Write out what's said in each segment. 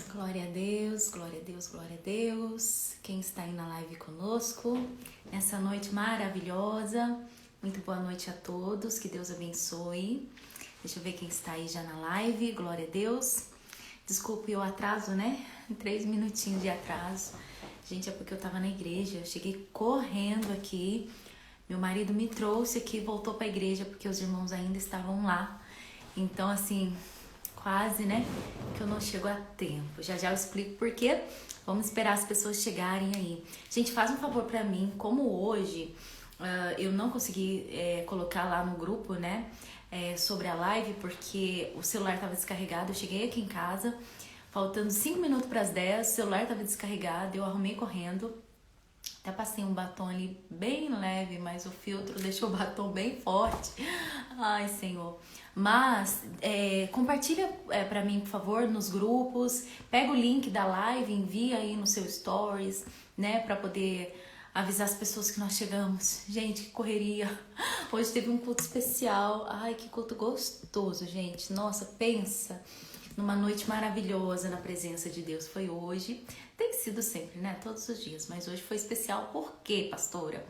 Glória a Deus, glória a Deus, glória a Deus. Quem está aí na live conosco, nessa noite maravilhosa. Muito boa noite a todos, que Deus abençoe. Deixa eu ver quem está aí já na live, glória a Deus. Desculpe o atraso, né? 3 minutinhos de atraso. Gente, é porque eu tava na igreja, eu cheguei correndo aqui. Meu marido me trouxe aqui, voltou para a igreja porque os irmãos ainda estavam lá. Então, assim, quase, né, que eu não chego a tempo. Já já eu explico por quê. Vamos esperar as pessoas chegarem aí. Gente, faz um favor pra mim, como hoje eu não consegui colocar lá no grupo, né, sobre a live, porque o celular tava descarregado. Eu cheguei aqui em casa, faltando 5 minutos para as 10, o celular tava descarregado, eu arrumei correndo. Até passei um batom ali bem leve, mas o filtro deixou o batom bem forte. Ai, Senhor. Mas compartilha pra mim, por favor, nos grupos. Pega o link da live, envia aí no seu stories, né? Pra poder avisar as pessoas que nós chegamos. Gente, que correria. Hoje teve um culto especial. Ai, que culto gostoso, gente. Nossa, pensa numa noite maravilhosa na presença de Deus. Foi hoje. Tem sido sempre, né? Todos os dias. Mas hoje foi especial. Por quê, pastora?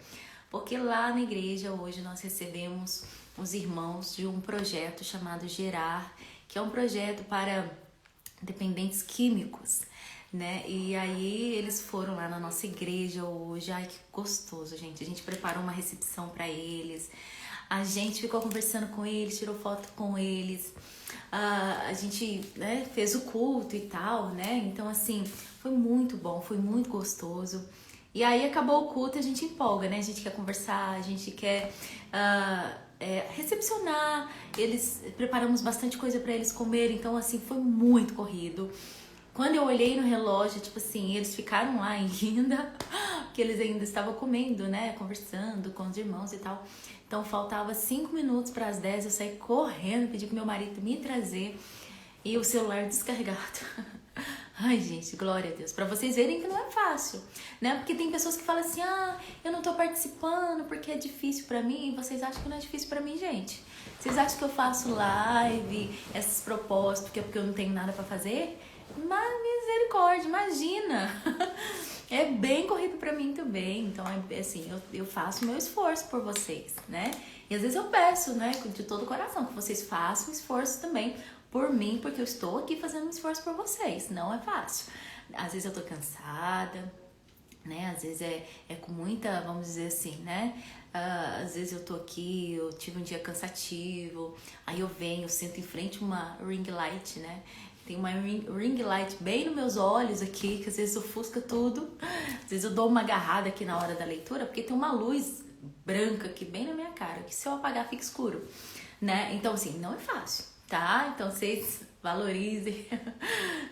Porque lá na igreja hoje nós recebemos os irmãos de um projeto chamado Gerar, que é um projeto para dependentes químicos, né? E aí eles foram lá na nossa igreja hoje. Ai, que gostoso, gente. A gente preparou uma recepção para eles. A gente ficou conversando com eles, tirou foto com eles. A gente, né, fez o culto e tal, né? Então, assim, foi muito bom, foi muito gostoso. E aí acabou o culto e a gente empolga, né? A gente quer conversar, a gente quer recepcionar. Preparamos bastante coisa para eles comer, então, assim, foi muito corrido. Quando eu olhei no relógio, tipo assim, eles ficaram lá ainda, porque eles ainda estavam comendo, né? Conversando com os irmãos e tal. Então faltava 5 minutos para as 10, eu saí correndo, pedi pro meu marido me trazer e o celular descarregado. Ai, gente, glória a Deus. Pra vocês verem que não é fácil, né? Porque tem pessoas que falam assim, eu não tô participando porque é difícil pra mim. E vocês acham que não é difícil pra mim, gente? Vocês acham que eu faço live, esses propósitos, porque eu não tenho nada pra fazer? Mas misericórdia, imagina! É bem corrido pra mim também. Então, assim, eu faço o meu esforço por vocês, né? E às vezes eu peço, né, de todo o coração, que vocês façam esforço também por mim, porque eu estou aqui fazendo um esforço por vocês. Não é fácil. Às vezes eu tô cansada, né? Às vezes é com muita, vamos dizer assim, né? Às vezes eu tô aqui, eu tive um dia cansativo, aí eu venho, eu sento em frente a uma ring light, né? Tem uma ring light bem nos meus olhos aqui, que às vezes ofusca tudo. Às vezes eu dou uma agarrada aqui na hora da leitura, porque tem uma luz branca aqui bem na minha cara, que se eu apagar fica escuro, né? Então, assim, não é fácil, tá? Então, vocês valorizem,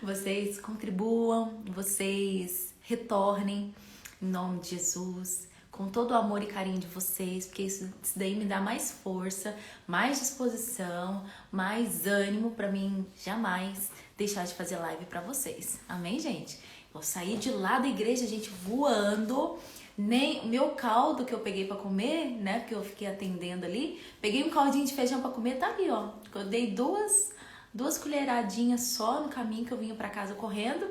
vocês contribuam, vocês retornem em nome de Jesus, com todo o amor e carinho de vocês, porque isso daí me dá mais força, mais disposição, mais ânimo pra mim jamais deixar de fazer live pra vocês. Amém, gente? Vou sair de lá da igreja, gente, voando. Nem meu caldo que eu peguei pra comer, né, porque eu fiquei atendendo ali, peguei um caldinho de feijão pra comer, tá ali, ó. Eu dei duas colheradinhas só no caminho que eu vinha pra casa correndo,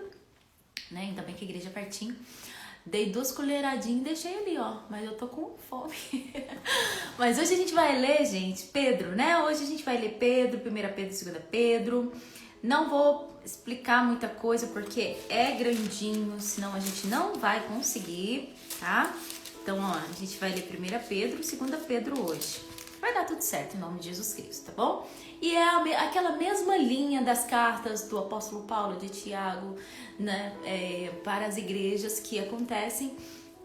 né, ainda bem que a igreja é pertinho. Dei 2 colheradinhas e deixei ali, ó. Mas eu tô com fome. Mas hoje a gente vai ler, gente, Pedro, né? Hoje a gente vai ler Pedro, 1 Pedro, 2 Pedro. Não vou explicar muita coisa porque é grandinho, senão a gente não vai conseguir, tá? Então, ó, a gente vai ler 1 Pedro, 2 Pedro hoje. Vai dar tudo certo em nome de Jesus Cristo, tá bom? E é aquela mesma linha das cartas do apóstolo Paulo, de Tiago, né, para as igrejas que acontecem,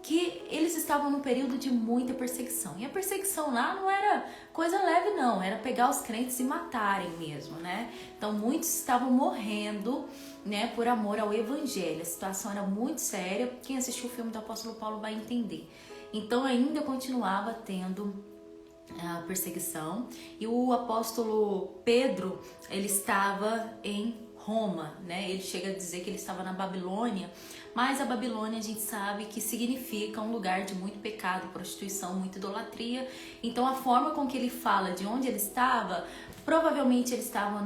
que eles estavam num período de muita perseguição. E a perseguição lá não era coisa leve, não. Era pegar os crentes e matarem mesmo, né? Então, muitos estavam morrendo, né, por amor ao evangelho. A situação era muito séria. Quem assistiu o filme do apóstolo Paulo vai entender. Então, ainda continuava tendo a perseguição, e o apóstolo Pedro, ele estava em Roma, né? Ele chega a dizer que ele estava na Babilônia, mas a Babilônia a gente sabe que significa um lugar de muito pecado, prostituição, muita idolatria. Então a forma com que ele fala de onde ele estava, provavelmente ele estava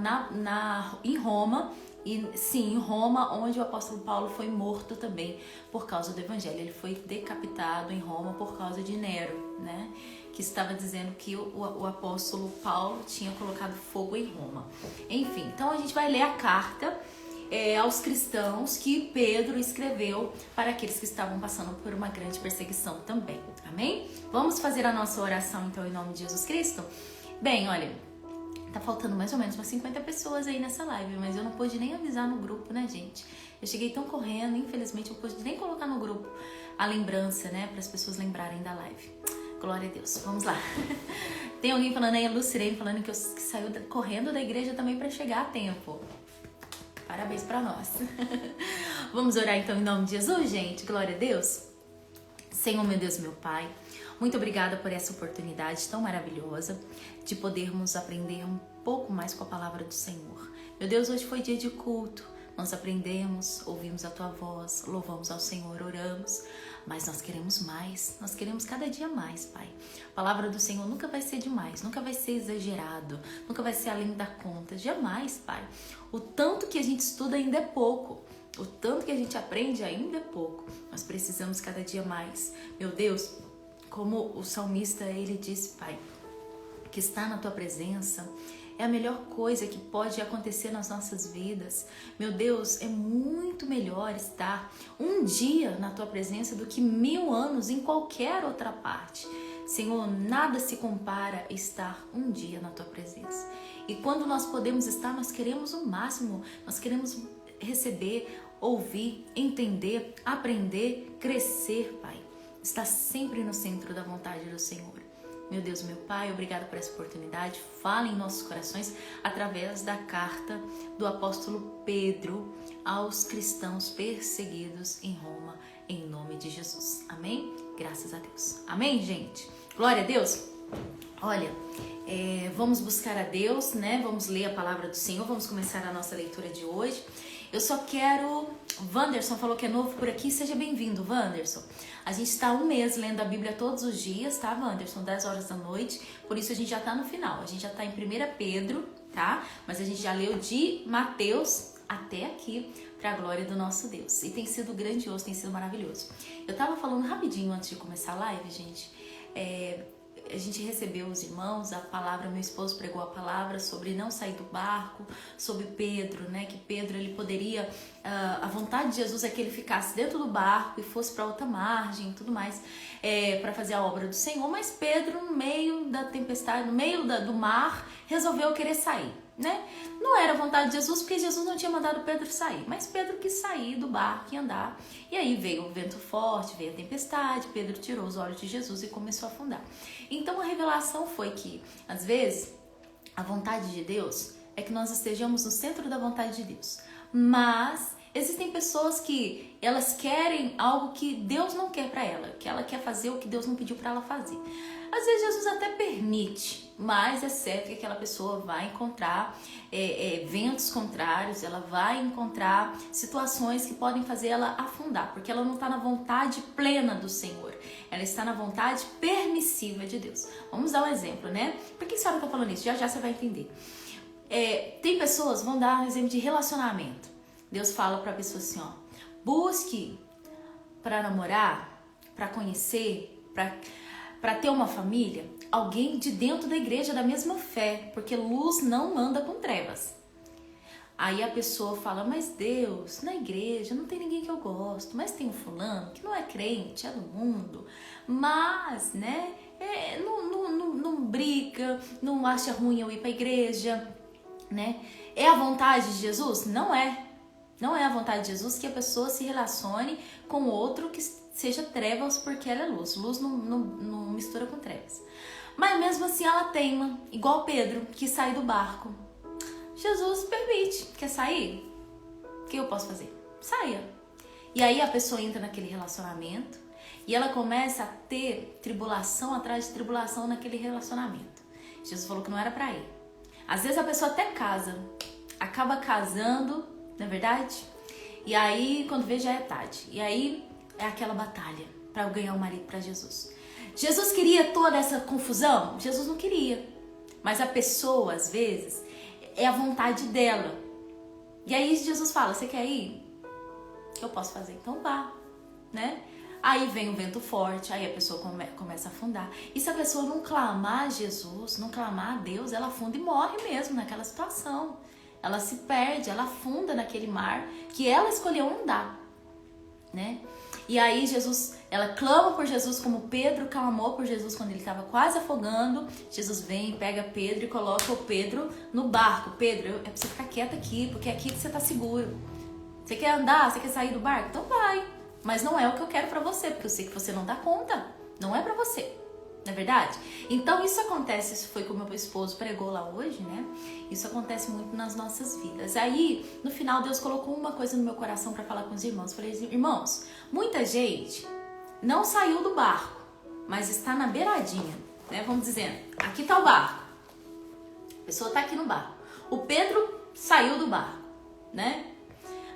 em Roma, E sim, em Roma, onde o apóstolo Paulo foi morto também por causa do evangelho. Ele foi decapitado em Roma por causa de Nero, né? Que estava dizendo que o apóstolo Paulo tinha colocado fogo em Roma. Enfim, então a gente vai ler a carta aos cristãos que Pedro escreveu para aqueles que estavam passando por uma grande perseguição também. Amém? Vamos fazer a nossa oração então em nome de Jesus Cristo? Bem, olha, tá faltando mais ou menos umas 50 pessoas aí nessa live, mas eu não pude nem avisar no grupo, né, gente? Eu cheguei tão correndo, infelizmente eu pude nem colocar no grupo a lembrança, né, para as pessoas lembrarem da live. Glória a Deus. Vamos lá. Tem alguém falando aí, a Lucirene, falando que saiu correndo da igreja também para chegar a tempo. Parabéns para nós. Vamos orar então em nome de Jesus, gente? Glória a Deus. Senhor, meu Deus, meu Pai, muito obrigada por essa oportunidade tão maravilhosa de podermos aprender um pouco mais com a palavra do Senhor. Meu Deus, hoje foi dia de culto. Nós aprendemos, ouvimos a Tua voz, louvamos ao Senhor, oramos, mas nós queremos mais, nós queremos cada dia mais, Pai. A palavra do Senhor nunca vai ser demais, nunca vai ser exagerado, nunca vai ser além da conta, jamais, Pai. O tanto que a gente estuda ainda é pouco, o tanto que a gente aprende ainda é pouco. Nós precisamos cada dia mais. Meu Deus, como o salmista, ele disse, Pai, que estar na Tua presença é a melhor coisa que pode acontecer nas nossas vidas. Meu Deus, é muito melhor estar um dia na Tua presença do que 1000 anos em qualquer outra parte. Senhor, nada se compara a estar um dia na Tua presença. E quando nós podemos estar, nós queremos o máximo, nós queremos receber, ouvir, entender, aprender, crescer, Pai. Estar sempre no centro da vontade do Senhor. Meu Deus, meu Pai, obrigado por essa oportunidade. Fala em nossos corações através da carta do apóstolo Pedro aos cristãos perseguidos em Roma, em nome de Jesus. Amém? Graças a Deus. Amém, gente? Glória a Deus. Olha, vamos buscar a Deus, né? Vamos ler a palavra do Senhor. Vamos começar a nossa leitura de hoje. Eu só quero... Wanderson falou que é novo por aqui. Seja bem-vindo, Wanderson. A gente está um mês lendo a Bíblia todos os dias, tá, Wanderson? 10 horas da noite. Por isso a gente já está no final. A gente já está em 1 Pedro, tá? Mas a gente já leu de Mateus até aqui, para a glória do nosso Deus. E tem sido grandioso, tem sido maravilhoso. Eu tava falando rapidinho antes de começar a live, gente. A gente recebeu os irmãos, a palavra, meu esposo pregou a palavra sobre não sair do barco, sobre Pedro, né? Que Pedro, ele poderia, a vontade de Jesus é que ele ficasse dentro do barco e fosse para outra margem e tudo mais, para fazer a obra do Senhor. Mas Pedro, no meio da tempestade, no meio do mar, resolveu querer sair, né? Não era a vontade de Jesus, porque Jesus não tinha mandado Pedro sair, mas Pedro quis sair do barco e andar. E aí veio o vento forte, veio a tempestade, Pedro tirou os olhos de Jesus e começou a afundar. Então a revelação foi que, às vezes, a vontade de Deus é que nós estejamos no centro da vontade de Deus. Mas existem pessoas que elas querem algo que Deus não quer para ela, que ela quer fazer o que Deus não pediu para ela fazer. Às vezes Jesus até permite, mas é certo que aquela pessoa vai encontrar ventos contrários, ela vai encontrar situações que podem fazer ela afundar, porque ela não está na vontade plena do Senhor, ela está na vontade permissiva de Deus. Vamos dar um exemplo, né? Por que a senhora está falando isso? Já já você vai entender. Tem pessoas, vão dar um exemplo de relacionamento. Deus fala para a pessoa assim, ó, busque para namorar, para conhecer, para ter uma família, alguém de dentro da igreja da mesma fé, porque luz não anda com trevas. Aí a pessoa fala, mas Deus, na igreja não tem ninguém que eu gosto, mas tem um fulano que não é crente, é do mundo, mas, né, não briga, não acha ruim eu ir para a igreja, né? É a vontade de Jesus? Não é. Não é a vontade de Jesus que a pessoa se relacione com outro que seja trevas, porque ela é luz. Luz não mistura com trevas. Mas mesmo assim ela teima, igual Pedro, que sai do barco. Jesus permite. Quer sair? O que eu posso fazer? Saia. E aí a pessoa entra naquele relacionamento e ela começa a ter tribulação atrás de tribulação naquele relacionamento. Jesus falou que não era pra ir. Às vezes a pessoa até casa, acaba casando, não é verdade? E aí quando vê já é tarde. E aí é aquela batalha para ganhar o marido para Jesus. Jesus queria toda essa confusão? Jesus não queria. Mas a pessoa, às vezes, é a vontade dela. E aí Jesus fala, você quer ir? O que eu posso fazer? Então vá, né? Aí vem o vento forte, aí a pessoa começa a afundar. E se a pessoa não clamar a Jesus, não clamar a Deus, ela afunda e morre mesmo naquela situação. Ela se perde, ela afunda naquele mar que ela escolheu andar, né? E aí ela clama por Jesus como Pedro clamou por Jesus quando ele estava quase afogando. Jesus vem, pega Pedro e coloca o Pedro no barco. Pedro, é pra você ficar quieto aqui, porque é aqui que você tá seguro. Você quer andar? Você quer sair do barco? Então vai. Mas não é o que eu quero pra você, porque eu sei que você não dá conta. Não é pra você. Não é verdade? Então isso acontece, isso foi como meu esposo pregou lá hoje, né? Isso acontece muito nas nossas vidas. Aí, no final, Deus colocou uma coisa no meu coração pra falar com os irmãos. Eu falei assim, irmãos, muita gente não saiu do barco, mas está na beiradinha, né? Vamos dizendo, aqui tá o barco. A pessoa tá aqui no barco. O Pedro saiu do barco, né?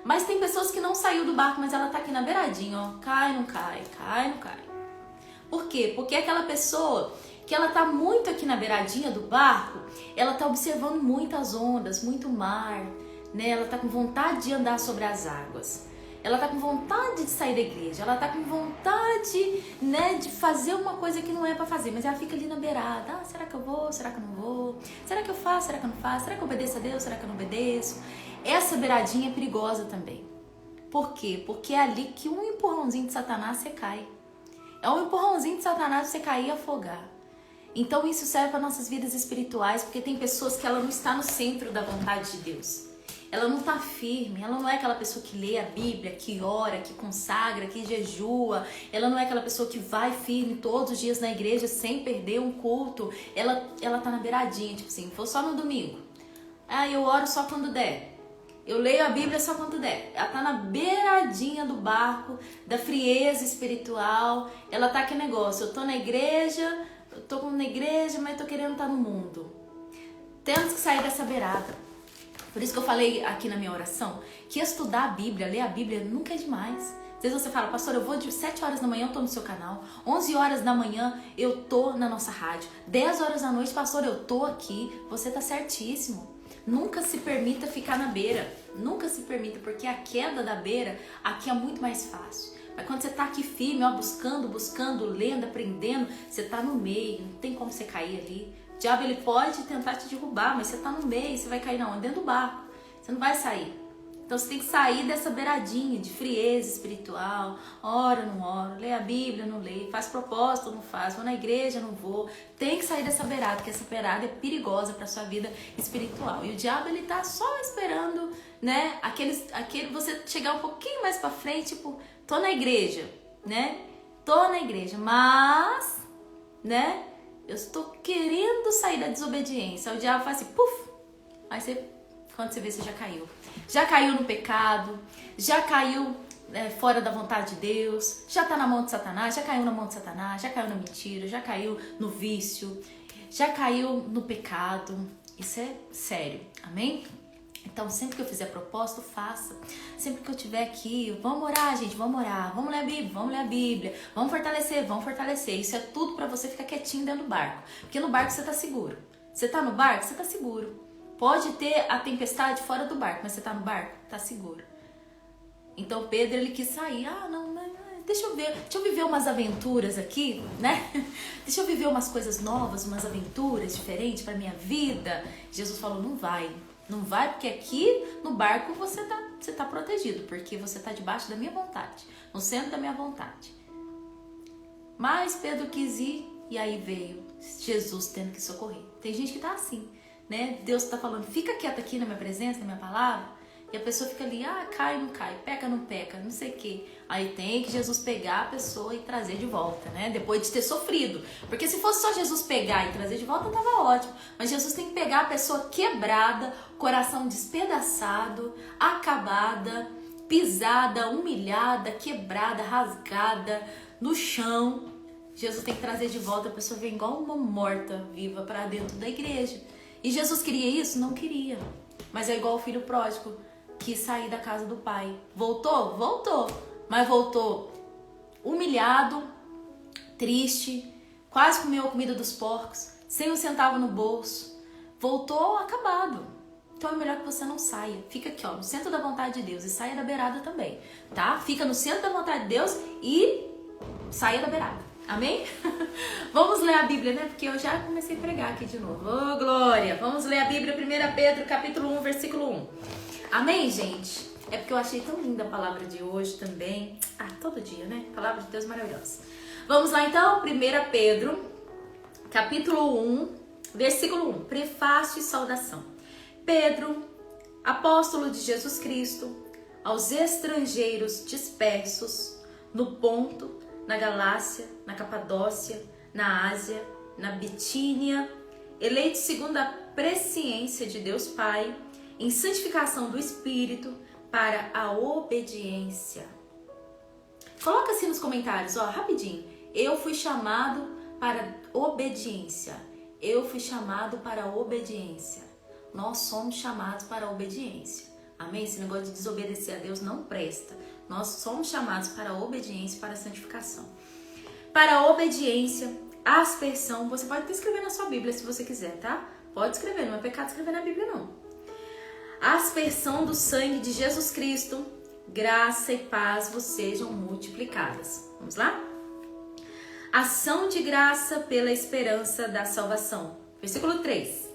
Mas tem pessoas que não saiu do barco, mas ela tá aqui na beiradinha, ó. Cai, não cai, cai, não cai. Por quê? Porque aquela pessoa que ela tá muito aqui na beiradinha do barco, ela tá observando muitas ondas, muito mar, né? Ela tá com vontade de andar sobre as águas. Ela tá com vontade de sair da igreja, ela tá com vontade, né, de fazer uma coisa que não é pra fazer, mas ela fica ali na beirada. Ah, será que eu vou? Será que eu não vou? Será que eu faço? Será que eu não faço? Será que eu obedeço a Deus? Será que eu não obedeço? Essa beiradinha é perigosa também. Por quê? Porque é ali que um empurrãozinho de Satanás você cai. É um empurrãozinho de Satanás pra você cair e afogar. Então isso serve para nossas vidas espirituais, porque tem pessoas que ela não está no centro da vontade de Deus. Ela não está firme, ela não é aquela pessoa que lê a Bíblia, que ora, que consagra, que jejua. Ela não é aquela pessoa que vai firme todos os dias na igreja sem perder um culto. Ela tá na beiradinha, tipo assim, vou só no domingo. Ah, eu oro só quando der. Eu leio a Bíblia só quando der. Ela tá na beiradinha do barco, da frieza espiritual. Ela tá que negócio, eu tô na igreja, mas tô querendo estar no mundo. Temos que sair dessa beirada. Por isso que eu falei aqui na minha oração, que estudar a Bíblia, ler a Bíblia nunca é demais. Às vezes você fala, pastor, eu vou de 7 horas da manhã, eu tô no seu canal. 11 horas da manhã, eu tô na nossa rádio. 10 horas da noite, pastor, eu tô aqui. Você tá certíssimo. Nunca se permita ficar na beira. Nunca se permita, porque a queda da beira aqui é muito mais fácil. Mas quando você tá aqui firme, ó, buscando, lendo, aprendendo, você tá no meio, não tem como você cair ali. O diabo, ele pode tentar te derrubar, mas você tá no meio, você vai cair não, dentro do barco. Você não vai sair. Então você tem que sair dessa beiradinha de frieza espiritual. Ora, não ora, lê a Bíblia, não lê, faz propósito, não faz, vou na igreja, não vou. Tem que sair dessa beirada, porque essa beirada é perigosa para sua vida espiritual. E o diabo, ele tá só esperando, né, você chegar um pouquinho mais para frente, tipo, tô na igreja, né? Tô na igreja, mas, né, eu estou querendo sair da desobediência. O diabo faz assim, puf, aí quando você vê, você já caiu. Já caiu no pecado, já caiu fora da vontade de Deus, já tá na mão de Satanás, já caiu na mão de Satanás, já caiu na mentira, já caiu no vício, já caiu no pecado. Isso é sério, amém? Então, sempre que eu fizer propósito, faça. Sempre que eu estiver aqui, vamos orar, gente, vamos orar. Vamos ler a Bíblia. Vamos fortalecer. Isso é tudo pra você ficar quietinho dentro do barco. Porque no barco você tá seguro. Você tá no barco, você tá seguro. Pode ter a tempestade fora do barco, mas você tá no barco, tá seguro. Então, Pedro, ele quis sair. Ah, não, deixa eu viver umas aventuras aqui, né? Deixa eu viver umas coisas novas, umas aventuras diferentes pra minha vida. Jesus falou, não vai. Não vai, porque aqui no barco você tá protegido, porque você tá debaixo da minha vontade, no centro da minha vontade. Mas Pedro quis ir e aí veio Jesus tendo que socorrer. Tem gente que tá assim, né? Deus tá falando, fica quieto aqui na minha presença, na minha palavra. E a pessoa fica ali, cai, não cai, peca, não peca, não sei o quê. Aí tem que Jesus pegar a pessoa e trazer de volta, né? Depois de ter sofrido. Porque se fosse só Jesus pegar e trazer de volta, tava ótimo. Mas Jesus tem que pegar a pessoa quebrada, coração despedaçado, acabada, pisada, humilhada, quebrada, rasgada, no chão. Jesus tem que trazer de volta, a pessoa vem igual uma morta viva para dentro da igreja. E Jesus queria isso? Não queria. Mas é igual o filho pródigo, quis sair da casa do pai. Voltou? Voltou. Mas voltou humilhado, triste, quase comeu a comida dos porcos, sem um centavo no bolso. Voltou acabado. Então é melhor que você não saia. Fica aqui, ó, no centro da vontade de Deus e saia da beirada também, tá? Fica no centro da vontade de Deus e saia da beirada. Amém? Vamos ler a Bíblia, né? Porque eu já comecei a pregar aqui de novo. Ô, glória! Vamos ler a Bíblia, 1 Pedro, capítulo 1, versículo 1. Amém, gente? É porque eu achei tão linda a palavra de hoje também. Ah, todo dia, né? Palavra de Deus maravilhosa. Vamos lá, então. 1 Pedro, capítulo 1, versículo 1. Prefácio e saudação. Pedro, apóstolo de Jesus Cristo, aos estrangeiros dispersos no Ponto, na Galácia, na Capadócia, na Ásia, na Bitínia, eleitos segundo a presciência de Deus Pai, em santificação do Espírito, para a obediência. Coloca assim nos comentários, ó, rapidinho. Eu fui chamado para obediência. Eu fui chamado para a obediência. Nós somos chamados para a obediência. Amém? Esse negócio de desobedecer a Deus não presta. Nós somos chamados para a obediência e para a santificação. Para a obediência, aspersão, você pode até escrever na sua Bíblia se você quiser, tá? Pode escrever, não é pecado escrever na Bíblia não. Aspersão do sangue de Jesus Cristo, graça e paz vos sejam multiplicadas. Vamos lá? Ação de graça pela esperança da salvação. Versículo 3.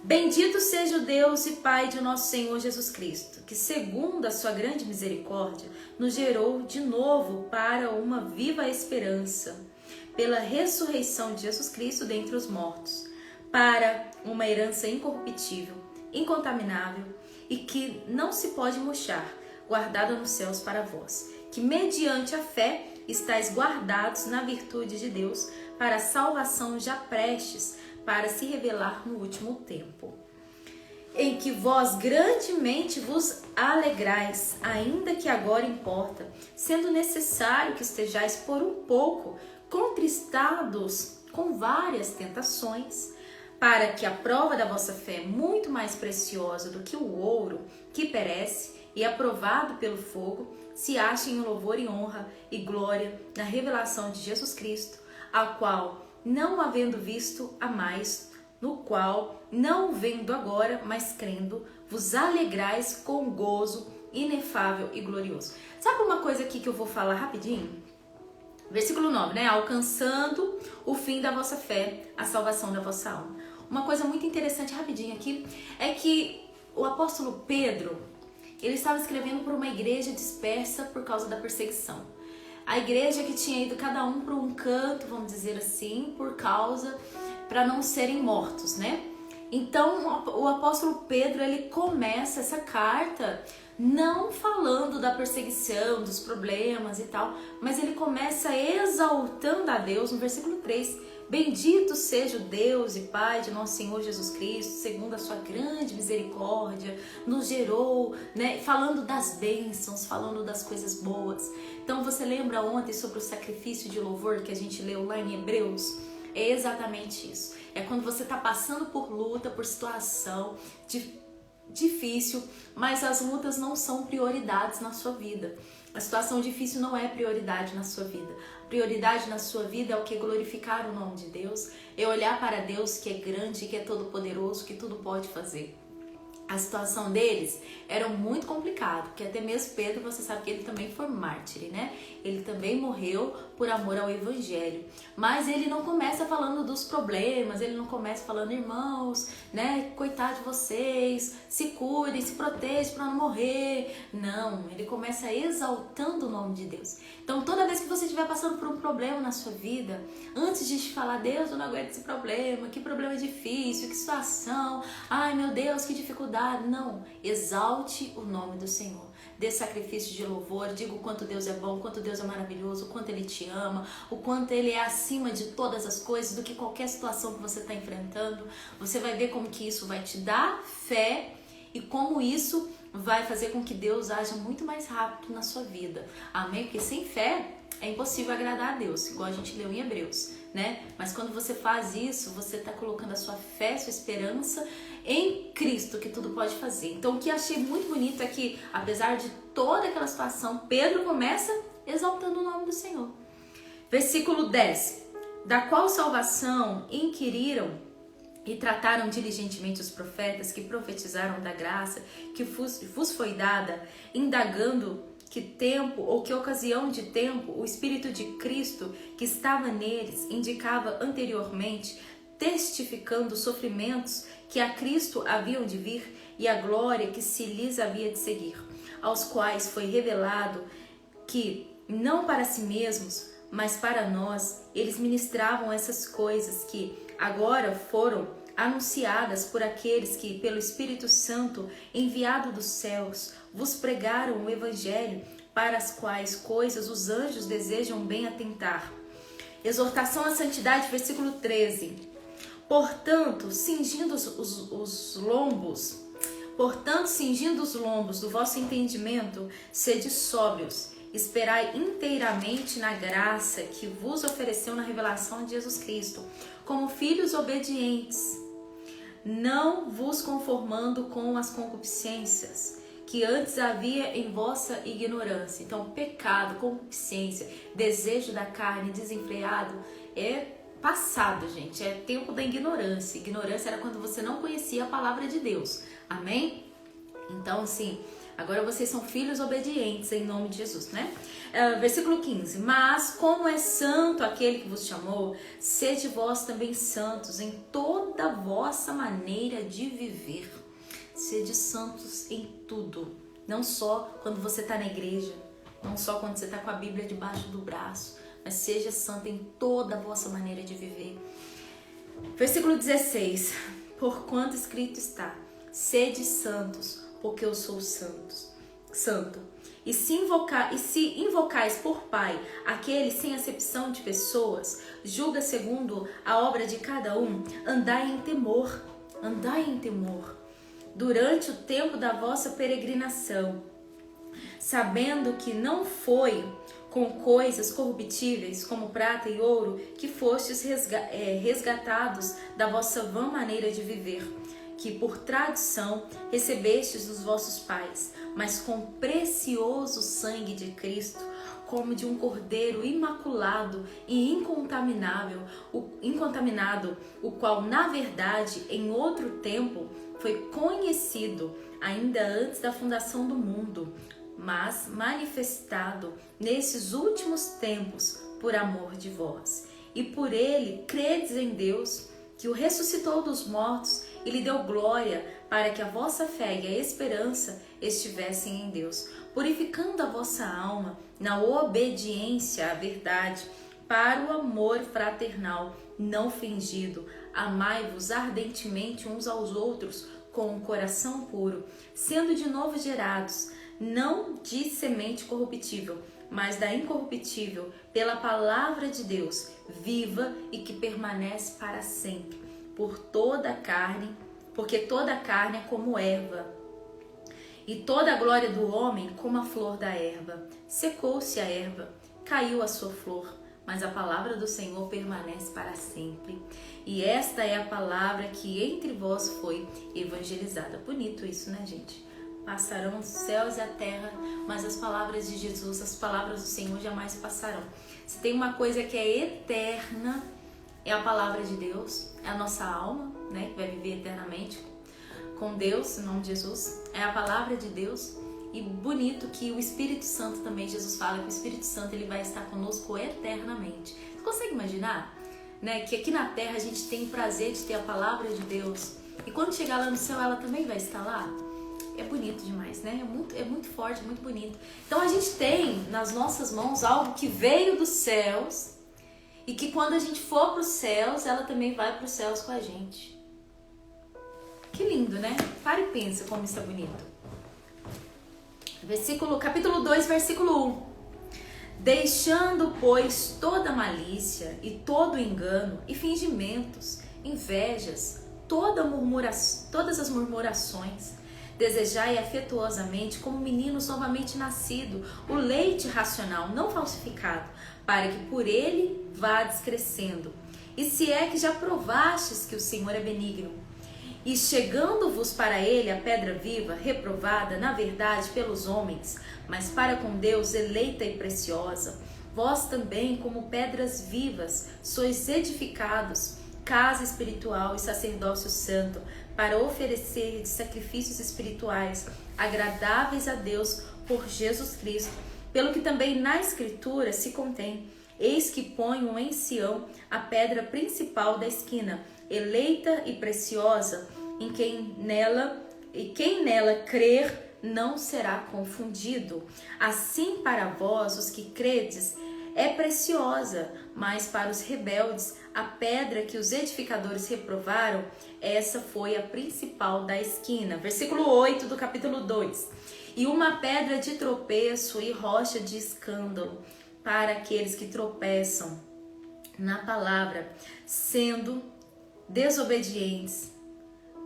Bendito seja o Deus e Pai de nosso Senhor Jesus Cristo, que segundo a sua grande misericórdia, nos gerou de novo para uma viva esperança, pela ressurreição de Jesus Cristo dentre os mortos, para uma herança incorruptível, incontaminável e que não se pode murchar, guardada nos céus para vós, que mediante a fé estáis guardados na virtude de Deus para a salvação já prestes para se revelar no último tempo, em que vós grandemente vos alegrais, ainda que agora importa, sendo necessário que estejais por um pouco contristados com várias tentações, para que a prova da vossa fé, muito mais preciosa do que o ouro, que perece e aprovado pelo fogo, se ache em louvor e honra e glória na revelação de Jesus Cristo, a qual, não havendo visto a mais, no qual, não vendo agora, mas crendo, vos alegrais com gozo inefável e glorioso. Sabe uma coisa aqui que eu vou falar rapidinho? Versículo 9, né? Alcançando o fim da vossa fé, a salvação da vossa alma. Uma coisa muito interessante, rapidinho aqui, é que o apóstolo Pedro, ele estava escrevendo para uma igreja dispersa por causa da perseguição. A igreja que tinha ido cada um para um canto, vamos dizer assim, para não serem mortos, né? Então o apóstolo Pedro, ele começa essa carta não falando da perseguição, dos problemas e tal, mas ele começa exaltando a Deus no versículo 3. Bendito seja o Deus e Pai de nosso Senhor Jesus Cristo, segundo a sua grande misericórdia, nos gerou, né? Falando das bênçãos, falando das coisas boas. Então você lembra ontem sobre o sacrifício de louvor que a gente leu lá em Hebreus? É exatamente isso. É quando você está passando por luta, por situação difícil, mas as lutas não são prioridades na sua vida. A situação difícil não é prioridade na sua vida. A prioridade na sua vida é o que? Glorificar o nome de Deus, é olhar para Deus que é grande, que é todo poderoso, que tudo pode fazer. A situação deles era muito complicada, porque até mesmo Pedro, você sabe que ele também foi mártir, né? Ele também morreu por amor ao evangelho. Mas ele não começa falando dos problemas, ele não começa falando, irmãos, né? Coitado de vocês, se cuidem, se protejam para não morrer. Não, ele começa exaltando o nome de Deus. Então toda vez que você estiver passando por um problema na sua vida, antes de te falar, Deus, eu não aguento esse problema, que problema difícil, que situação, ai meu Deus, que dificuldade. Não, exalte o nome do Senhor. Dê sacrifício de louvor, diga o quanto Deus é bom, o quanto Deus é maravilhoso, o quanto Ele te ama, o quanto Ele é acima de todas as coisas, do que qualquer situação que você está enfrentando. Você vai ver como que isso vai te dar fé e como isso vai fazer com que Deus haja muito mais rápido na sua vida. Amém? Porque sem fé é impossível agradar a Deus, igual a gente leu em Hebreus, né? Mas quando você faz isso, você está colocando a sua fé, sua esperança em Cristo, que tudo pode fazer. Então o que eu achei muito bonito é que, apesar de toda aquela situação, Pedro começa exaltando o nome do Senhor. Versículo 10. Da qual salvação inquiriram e trataram diligentemente os profetas que profetizaram da graça que vos foi dada, indagando que tempo ou que ocasião de tempo o Espírito de Cristo que estava neles indicava anteriormente, testificando os sofrimentos que a Cristo haviam de vir e a glória que se lhes havia de seguir, aos quais foi revelado que, não para si mesmos, mas para nós, eles ministravam essas coisas que agora foram anunciadas por aqueles que, pelo Espírito Santo, enviado dos céus, vos pregaram o Evangelho, para as quais coisas os anjos desejam bem atentar. Exortação à santidade, versículo 13. Portanto, cingindo os lombos do vosso entendimento, sede sóbrios, esperai inteiramente na graça que vos ofereceu na revelação de Jesus Cristo, como filhos obedientes, não vos conformando com as concupiscências que antes havia em vossa ignorância. Então, pecado, concupiscência, desejo da carne desenfreado é passado, gente. É tempo da ignorância. Ignorância era quando você não conhecia a palavra de Deus. Amém? Então, assim, agora vocês são filhos obedientes em nome de Jesus, né? Versículo 15. Mas, como é santo aquele que vos chamou, sede vós também santos em toda a vossa maneira de viver. Sede santos em tudo. Não só quando você está na igreja, não só quando você está com a Bíblia debaixo do braço, mas seja santo em toda a vossa maneira de viver. Versículo 16. Porquanto escrito está, sede santos, porque eu sou santo. E se invocais por Pai aquele sem acepção de pessoas, julga segundo a obra de cada um, andai em temor, durante o tempo da vossa peregrinação, sabendo que não foi com coisas corruptíveis, como prata e ouro, que fostes resgatados da vossa vã maneira de viver, que por tradição recebestes dos vossos pais, mas com precioso sangue de Cristo, como de um cordeiro imaculado e incontaminado, o qual, na verdade, em outro tempo, foi conhecido, ainda antes da fundação do mundo, mas manifestado nesses últimos tempos por amor de vós. E por ele credes em Deus, que o ressuscitou dos mortos e lhe deu glória, para que a vossa fé e a esperança estivessem em Deus, purificando a vossa alma na obediência à verdade, para o amor fraternal não fingido. Amai-vos ardentemente uns aos outros com um coração puro, sendo de novo gerados, não de semente corruptível, mas da incorruptível, pela palavra de Deus, viva e que permanece para sempre. Porque toda a carne é como erva, e toda a glória do homem como a flor da erva. Secou-se a erva, caiu a sua flor, mas a palavra do Senhor permanece para sempre. E esta é a palavra que entre vós foi evangelizada. Bonito isso, né, gente? Passarão os céus e a terra, mas as palavras de Jesus, as palavras do Senhor jamais passarão. Se tem uma coisa que é eterna, é a palavra de Deus, é a nossa alma, né, que vai viver eternamente com Deus, em nome de Jesus. É a palavra de Deus. E bonito que o Espírito Santo também, Jesus fala que o Espírito Santo ele vai estar conosco eternamente. Você consegue imaginar, né, que aqui na terra a gente tem o prazer de ter a palavra de Deus, e quando chegar lá no céu ela também vai estar lá? É bonito demais, né? É muito forte, é muito bonito. Então a gente tem nas nossas mãos algo que veio dos céus e que quando a gente for para os céus, ela também vai para os céus com a gente. Que lindo, né? Para e pensa como isso é bonito. Capítulo 2, versículo 1. Deixando, pois, toda malícia e todo engano e fingimentos, invejas, todas as murmurações, desejai afetuosamente, como meninos novamente nascidos, o leite racional, não falsificado, para que por ele vades crescendo. E se é que já provastes que o Senhor é benigno, e chegando-vos para ele a pedra viva, reprovada, na verdade, pelos homens, mas para com Deus eleita e preciosa, vós também, como pedras vivas, sois edificados casa espiritual e sacerdócio santo, para oferecer de sacrifícios espirituais agradáveis a Deus por Jesus Cristo, pelo que também na Escritura se contém: eis que ponho em Sião a pedra principal da esquina, eleita e preciosa, em quem nela crer não será confundido. Assim para vós, os que credes, é preciosa, mas para os rebeldes, a pedra que os edificadores reprovaram, essa foi a principal da esquina. Versículo 8 do capítulo 2. E uma pedra de tropeço e rocha de escândalo para aqueles que tropeçam na palavra, sendo desobedientes,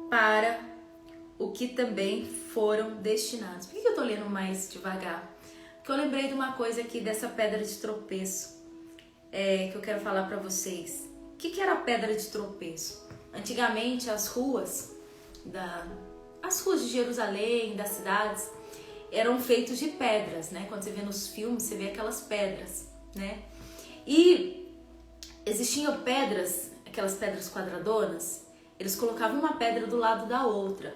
para o que também foram destinados. Por que eu estou lendo mais devagar? Porque eu lembrei de uma coisa aqui dessa pedra de tropeço, que eu quero falar para vocês. O que era a pedra de tropeço? Antigamente as ruas de Jerusalém, das cidades, eram feitas de pedras, né? Quando você vê nos filmes, você vê aquelas pedras, né? E existiam pedras, aquelas pedras quadradonas, eles colocavam uma pedra do lado da outra.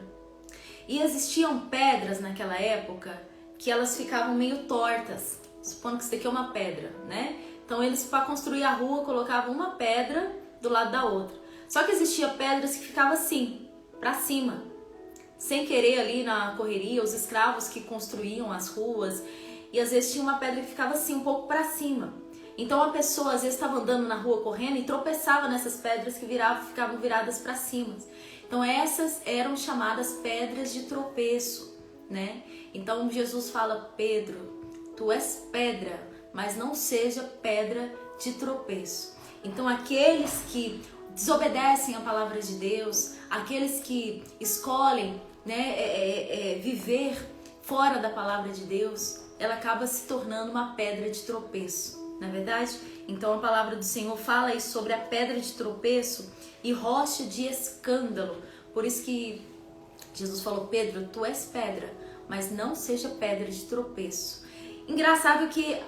E existiam pedras naquela época que elas ficavam meio tortas, supondo que isso daqui é uma pedra, né? Então eles, para construir a rua, colocavam uma pedra do lado da outra. Só que existiam pedras que ficavam assim, para cima, sem querer ali na correria, os escravos que construíam as ruas, e às vezes tinha uma pedra que ficava assim, um pouco para cima. Então a pessoa às vezes estava andando na rua correndo e tropeçava nessas pedras que ficavam viradas para cima. Então essas eram chamadas pedras de tropeço, né? Então Jesus fala: Pedro, tu és pedra, mas não seja pedra de tropeço. Então aqueles que desobedecem a palavra de Deus, aqueles que escolhem, né, viver fora da palavra de Deus, ela acaba se tornando uma pedra de tropeço, não é verdade? Então a palavra do Senhor fala aí sobre a pedra de tropeço e rocha de escândalo. Por isso que Jesus falou: Pedro, tu és pedra, mas não seja pedra de tropeço. Engraçado que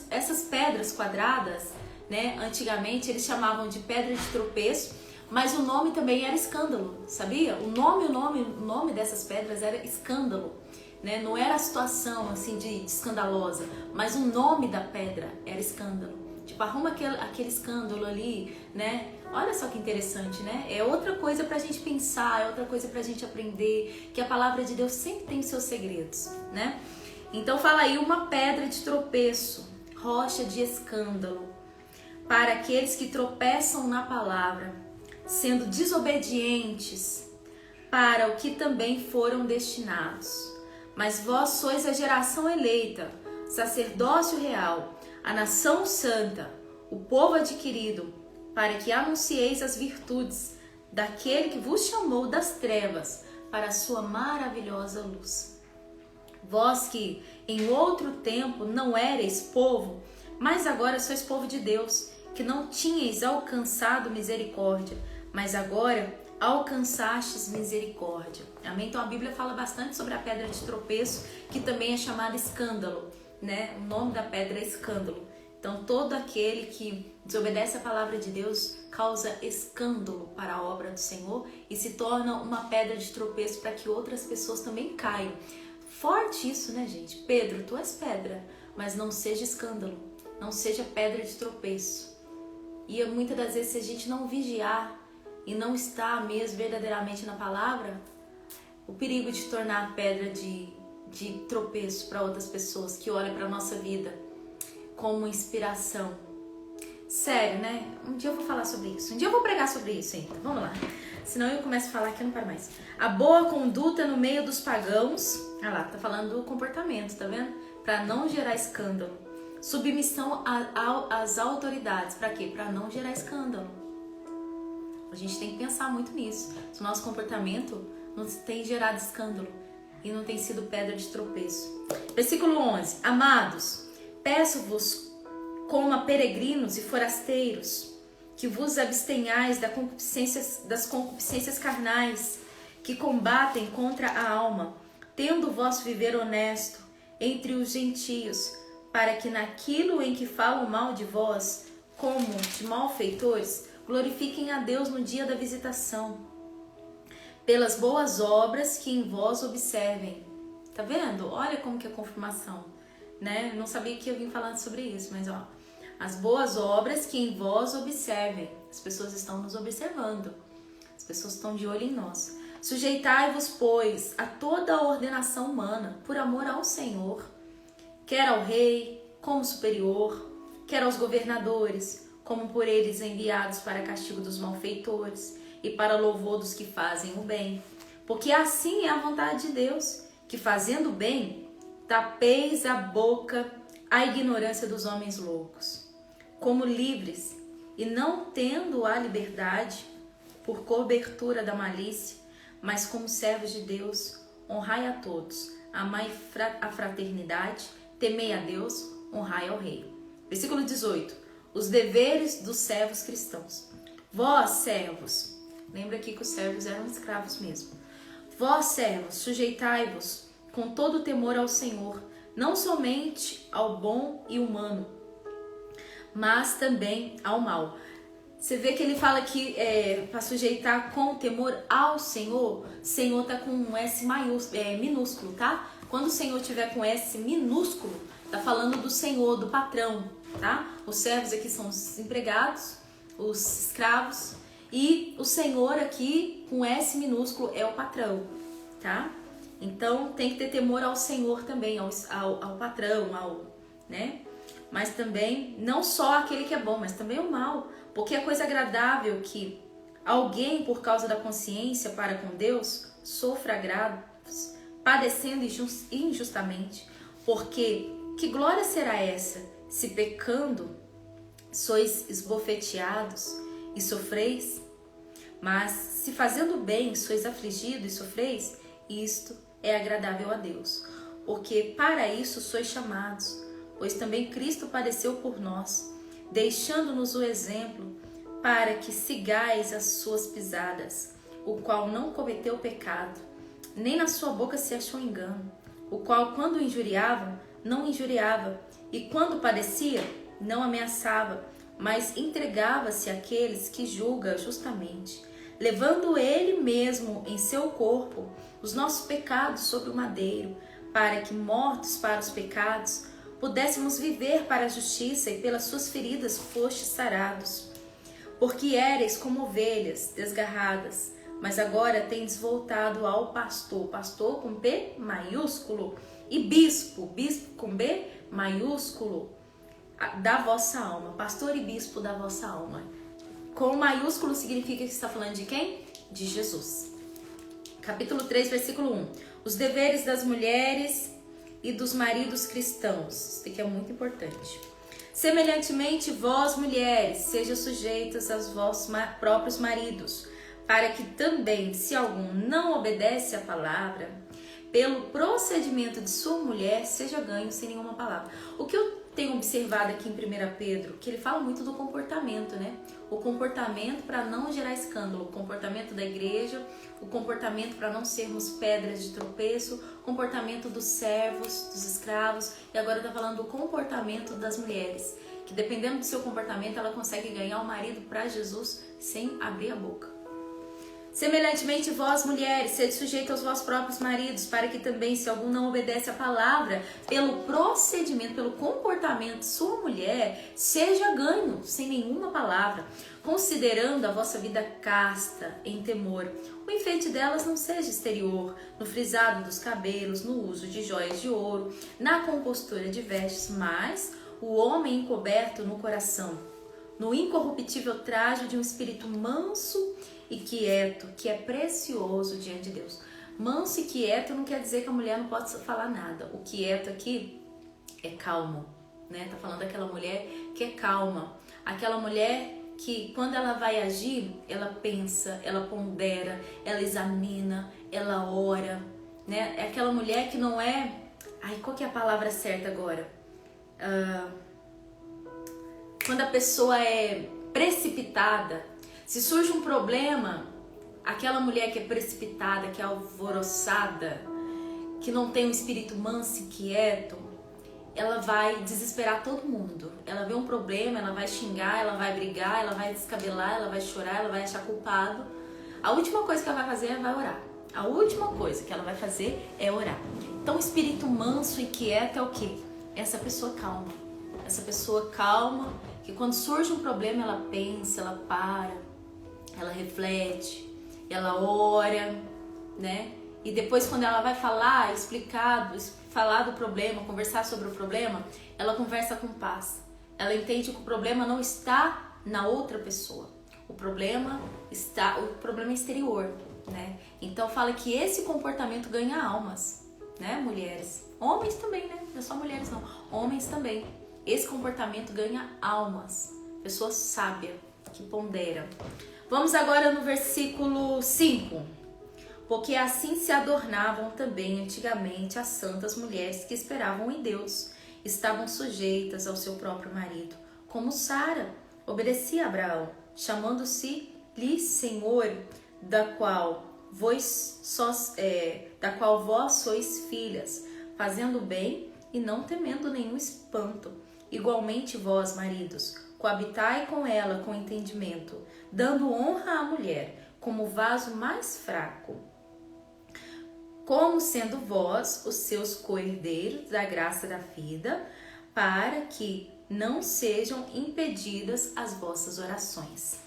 essas pedras quadradas, né, antigamente eles chamavam de pedra de tropeço, mas o nome também era escândalo, sabia? O nome dessas pedras era escândalo, né? Não era a situação assim de escandalosa, mas o nome da pedra era escândalo. Tipo, arruma aquele escândalo ali, né? Olha só que interessante, né? É outra coisa pra gente pensar, é outra coisa pra gente aprender, que a palavra de Deus sempre tem seus segredos, né? Então fala aí: uma pedra de tropeço, rocha de escândalo, para aqueles que tropeçam na palavra, sendo desobedientes, para o que também foram destinados. Mas vós sois a geração eleita, sacerdócio real, a nação santa, o povo adquirido, para que anuncieis as virtudes daquele que vos chamou das trevas para a sua maravilhosa luz. Vós que em outro tempo não éreis povo, mas agora sois povo de Deus, que não tinhais alcançado misericórdia, mas agora alcançastes misericórdia. Amém? Então a Bíblia fala bastante sobre a pedra de tropeço, que também é chamada escândalo, né? O nome da pedra é escândalo. Então todo aquele que desobedece a palavra de Deus causa escândalo para a obra do Senhor e se torna uma pedra de tropeço para que outras pessoas também caiam. Forte isso, né, gente? Pedro, tu és pedra, mas não seja escândalo, não seja pedra de tropeço. E muitas das vezes, se a gente não vigiar e não estar mesmo verdadeiramente na palavra, o perigo de tornar pedra de tropeço para outras pessoas que olham para a nossa vida como inspiração. Sério, né? Um dia eu vou falar sobre isso. Um dia eu vou pregar sobre isso ainda. Vamos lá. Senão eu começo a falar que eu não paro mais. A boa conduta no meio dos pagãos. Ah lá, tá falando do comportamento, tá vendo? Para não gerar escândalo. Submissão às autoridades. Para quê? Para não gerar escândalo. A gente tem que pensar muito nisso. Se o nosso comportamento não tem gerado escândalo e não tem sido pedra de tropeço. Versículo 11. Amados, peço-vos como a peregrinos e forasteiros, que vos abstenhais das concupiscências carnais, que combatem contra a alma, tendo o vosso viver honesto entre os gentios, para que naquilo em que falam mal de vós, como de malfeitores, glorifiquem a Deus no dia da visitação, pelas boas obras que em vós observem. Tá vendo? Olha como que é a confirmação, né? Não sabia que eu vim falando sobre isso, mas ó, as boas obras que em vós observem. As pessoas estão nos observando, as pessoas estão de olho em nós. Sujeitai-vos, pois, a toda a ordenação humana, por amor ao Senhor, quer ao rei, como superior, quer aos governadores, como por eles enviados para castigo dos malfeitores e para louvor dos que fazem o bem. Porque assim é a vontade de Deus, que fazendo o bem, tapeis a boca à ignorância dos homens loucos, como livres, e não tendo a liberdade por cobertura da malícia, mas como servos de Deus, honrai a todos, amai a fraternidade, temei a Deus, honrai ao rei. Versículo 18. Os deveres dos servos cristãos. Vós, servos, lembra aqui que os servos eram escravos mesmo. Vós, servos, sujeitai-vos com todo o temor ao Senhor, não somente ao bom e humano, mas também ao mal. Você vê que ele fala que para sujeitar com temor ao Senhor, Senhor tá com um S minúsculo, tá? Quando o Senhor tiver com S minúsculo, tá falando do Senhor, do patrão, tá? Os servos aqui são os empregados, os escravos, e o Senhor aqui com S minúsculo é o patrão, tá? Então tem que ter temor ao Senhor também, ao patrão, né? Mas também, não só aquele que é bom, mas também o mal. Porque é coisa agradável que alguém, por causa da consciência para com Deus, sofra agravos, padecendo injustamente. Porque que glória será essa, se pecando sois esbofeteados e sofreis? Mas se fazendo bem sois afligidos e sofreis, isto é agradável a Deus. Porque para isso sois chamados, pois também Cristo padeceu por nós, deixando-nos o exemplo para que sigais as suas pisadas, o qual não cometeu pecado, nem na sua boca se achou engano, o qual quando injuriavam, não injuriava, e quando padecia, não ameaçava, mas entregava-se àqueles que julga justamente, levando ele mesmo em seu corpo os nossos pecados sobre o madeiro, para que, mortos para os pecados, pudéssemos viver para a justiça, e pelas suas feridas fostes sarados. Porque éreis como ovelhas desgarradas, mas agora tendes voltado ao pastor, pastor com P maiúsculo, e bispo, bispo com B maiúsculo, da vossa alma, pastor e bispo da vossa alma. Com maiúsculo significa que está falando de quem? De Jesus. Capítulo 3, versículo 1. Os deveres das mulheres e dos maridos cristãos. Isso aqui é muito importante. Semelhantemente, vós, mulheres, sejam sujeitas aos vossos próprios maridos, para que também, se algum não obedece à palavra, pelo procedimento de sua mulher, seja ganho sem nenhuma palavra. O que eu tenho observado aqui em 1 Pedro, que ele fala muito do comportamento, né? O comportamento para não gerar escândalo, o comportamento da igreja, o comportamento para não sermos pedras de tropeço, o comportamento dos servos, dos escravos, e agora está falando do comportamento das mulheres, que dependendo do seu comportamento, ela consegue ganhar o marido para Jesus sem abrir a boca. Semelhantemente, vós, mulheres, sede sujeitos aos vossos próprios maridos, para que também, se algum não obedece à palavra, pelo procedimento, pelo comportamento de sua mulher, seja ganho, sem nenhuma palavra, considerando a vossa vida casta, em temor. O enfeite delas não seja exterior, no frisado dos cabelos, no uso de joias de ouro, na compostura de vestes, mas o homem encoberto no coração, no incorruptível traje de um espírito manso e quieto, que é precioso diante de Deus. Manso e quieto não quer dizer que a mulher não pode falar nada. O quieto aqui é calmo, né? Tá falando daquela mulher que é calma. Aquela mulher que quando ela vai agir, ela pensa, ela pondera, ela examina, ela ora, né? É aquela mulher que não é... Ai, qual que é a palavra certa agora? Quando a pessoa é precipitada, se surge um problema, aquela mulher que é precipitada, que é alvoroçada, que não tem um espírito manso e quieto, ela vai desesperar todo mundo. Ela vê um problema, ela vai xingar, ela vai brigar, ela vai descabelar, ela vai chorar, ela vai achar culpado. A última coisa que ela vai fazer é vai orar. A última coisa que ela vai fazer é orar. Então, o espírito manso e quieto é o quê? Essa pessoa calma. Essa pessoa calma, que quando surge um problema, ela pensa, ela para, ela reflete, ela ora, né? E depois, quando ela vai falar, falar do problema, conversar sobre o problema, ela conversa com paz. Ela entende que o problema não está na outra pessoa. O problema é exterior, né? Então fala que esse comportamento ganha almas, né, mulheres? Homens também, né? Não é só mulheres não. Homens também. Esse comportamento ganha almas. Pessoa sábia, que pondera. Vamos agora no versículo 5. Porque assim se adornavam também antigamente as santas mulheres que esperavam em Deus, estavam sujeitas ao seu próprio marido, como Sara obedecia a Abraão, chamando-se-lhe Senhor, da qual vós sois filhas, fazendo bem e não temendo nenhum espanto. Igualmente vós, maridos, coabitai com ela com entendimento, dando honra à mulher como vaso mais fraco, como sendo vós os seus co-herdeiros da graça da vida, para que não sejam impedidas as vossas orações.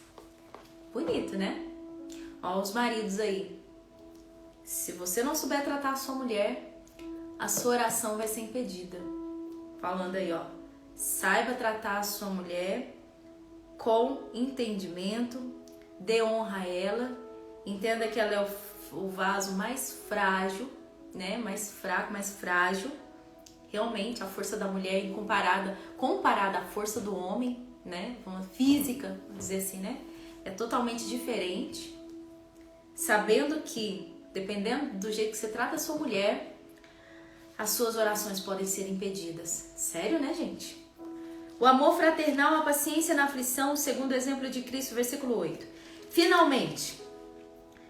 Bonito, né? Ó, os maridos aí. Se você não souber tratar a sua mulher, a sua oração vai ser impedida. Falando aí, ó. Saiba tratar a sua mulher com entendimento, dê honra a ela, entenda que ela é o vaso mais frágil, né? Mais fraco, mais frágil. Realmente, a força da mulher comparada à força do homem, né? Uma física, vamos dizer assim, né? É totalmente diferente. Sabendo que, dependendo do jeito que você trata a sua mulher, as suas orações podem ser impedidas. Sério, né, gente? O amor fraternal, a paciência na aflição, segundo o exemplo de Cristo, versículo 8. Finalmente,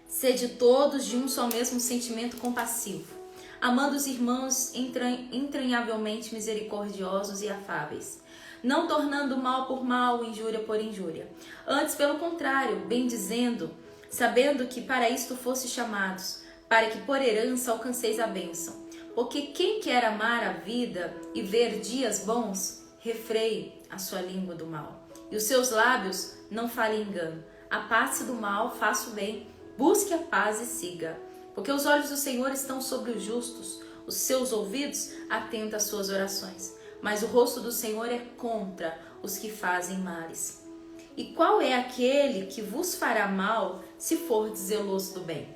sede todos de um só mesmo sentimento compassivo, amando os irmãos entranhavelmente misericordiosos e afáveis, não tornando mal por mal, injúria por injúria. Antes, pelo contrário, bendizendo, sabendo que para isto fosse chamados, para que por herança alcanceis a bênção. Porque quem quer amar a vida e ver dias bons, refreie a sua língua do mal, e os seus lábios não falem engano. Apasse do mal, faça o bem, busque a paz e siga. Porque os olhos do Senhor estão sobre os justos, os seus ouvidos atentam às suas orações. Mas o rosto do Senhor é contra os que fazem males. E qual é aquele que vos fará mal se fordes zeloso do bem?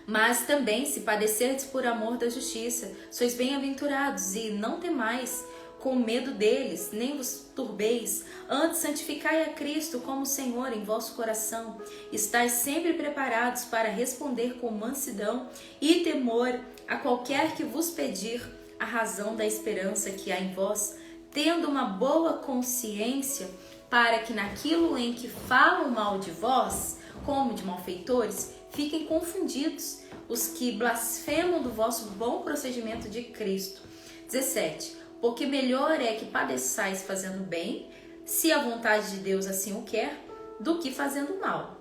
Mas também, se padecerdes por amor da justiça, sois bem-aventurados, e não temais com medo deles, nem vos turbeis. Antes, santificai a Cristo como Senhor em vosso coração. Estais sempre preparados para responder com mansidão e temor a qualquer que vos pedir a razão da esperança que há em vós, tendo uma boa consciência, para que naquilo em que falam mal de vós, como de malfeitores, fiquem confundidos os que blasfemam do vosso bom procedimento de Cristo. 17. Porque melhor é que padeçais fazendo bem, se a vontade de Deus assim o quer, do que fazendo mal.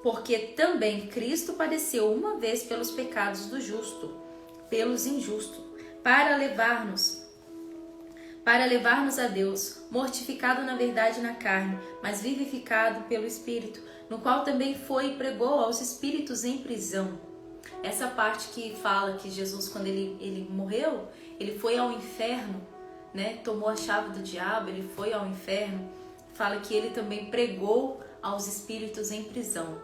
Porque também Cristo padeceu uma vez pelos pecados do justo, pelos injustos, para levar-nos a Deus, mortificado na verdade na carne, mas vivificado pelo Espírito, no qual também foi e pregou aos espíritos em prisão. Essa parte que fala que Jesus, quando ele morreu, ele foi ao inferno, né? Tomou a chave do diabo, ele foi ao inferno. Fala que ele também pregou aos espíritos em prisão.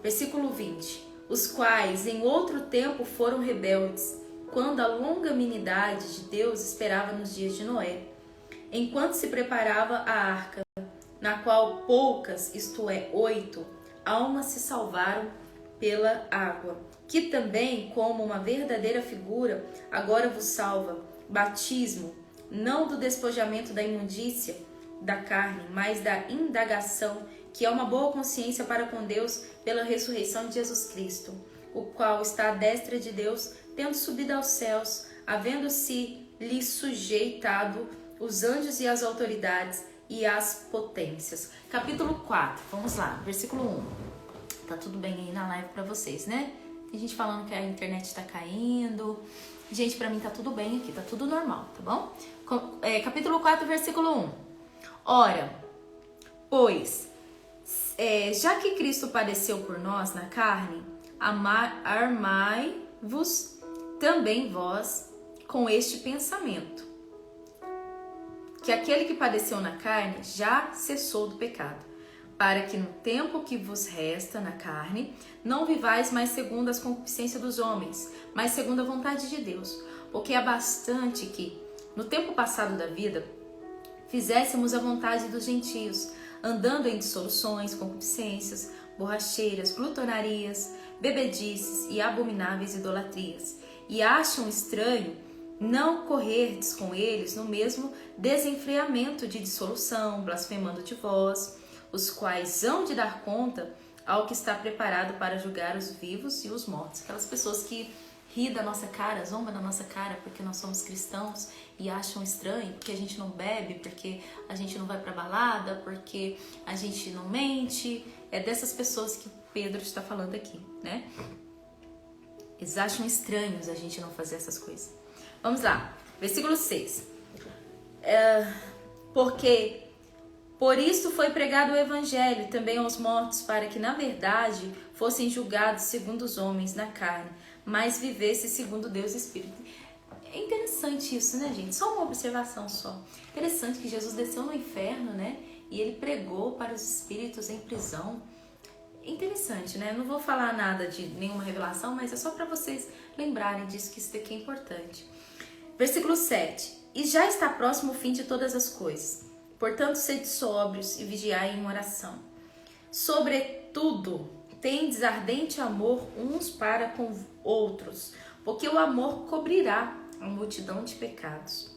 Versículo 20. Os quais em outro tempo foram rebeldes, quando a longanimidade de Deus esperava nos dias de Noé, enquanto se preparava a arca, na qual poucas, isto é, 8, almas se salvaram pela água, que também, como uma verdadeira figura, agora vos salva. Batismo, não do despojamento da imundícia da carne, mas da indagação, que é uma boa consciência para com Deus pela ressurreição de Jesus Cristo, o qual está à destra de Deus, tendo subido aos céus, havendo-se lhe sujeitado os anjos e as autoridades e as potências. Capítulo 4, vamos lá, versículo 1. Tá tudo bem aí na live pra vocês, né? Tem gente falando que a internet tá caindo. Gente, pra mim tá tudo bem aqui, tá tudo normal, tá bom? Capítulo 4, versículo 1. Ora, pois, já que Cristo padeceu por nós na carne, armai-vos também vós com este pensamento, que aquele que padeceu na carne já cessou do pecado, para que no tempo que vos resta na carne, não vivais mais segundo as concupiscências dos homens, mas segundo a vontade de Deus. Porque é bastante que, no tempo passado da vida, fizéssemos a vontade dos gentios, andando em dissoluções, concupiscências, borracheiras, glutonarias, bebedices e abomináveis idolatrias. E acham estranho não correrdes com eles no mesmo desenfreamento de dissolução, blasfemando de vós, os quais hão de dar conta ao que está preparado para julgar os vivos e os mortos. Aquelas pessoas que riem da nossa cara, zombam da nossa cara porque nós somos cristãos e acham estranho porque a gente não bebe, porque a gente não vai pra balada, porque a gente não mente. É dessas pessoas que Pedro está falando aqui, né? Eles acham estranhos a gente não fazer essas coisas. Vamos lá, versículo 6. Porque por isso foi pregado o evangelho também aos mortos, para que na verdade fossem julgados segundo os homens na carne, mas vivesse segundo Deus e Espírito. É interessante isso, né, gente? Só uma observação só. Interessante que Jesus desceu no inferno, né? E ele pregou para os espíritos em prisão. Interessante, né? Não vou falar nada de nenhuma revelação, mas é só para vocês lembrarem disso, que isso daqui é importante. Versículo 7. E já está próximo o fim de todas as coisas. Portanto, sede sóbrios e vigiai em oração. Sobretudo, tendes ardente amor uns para com outros, porque o amor cobrirá a multidão de pecados.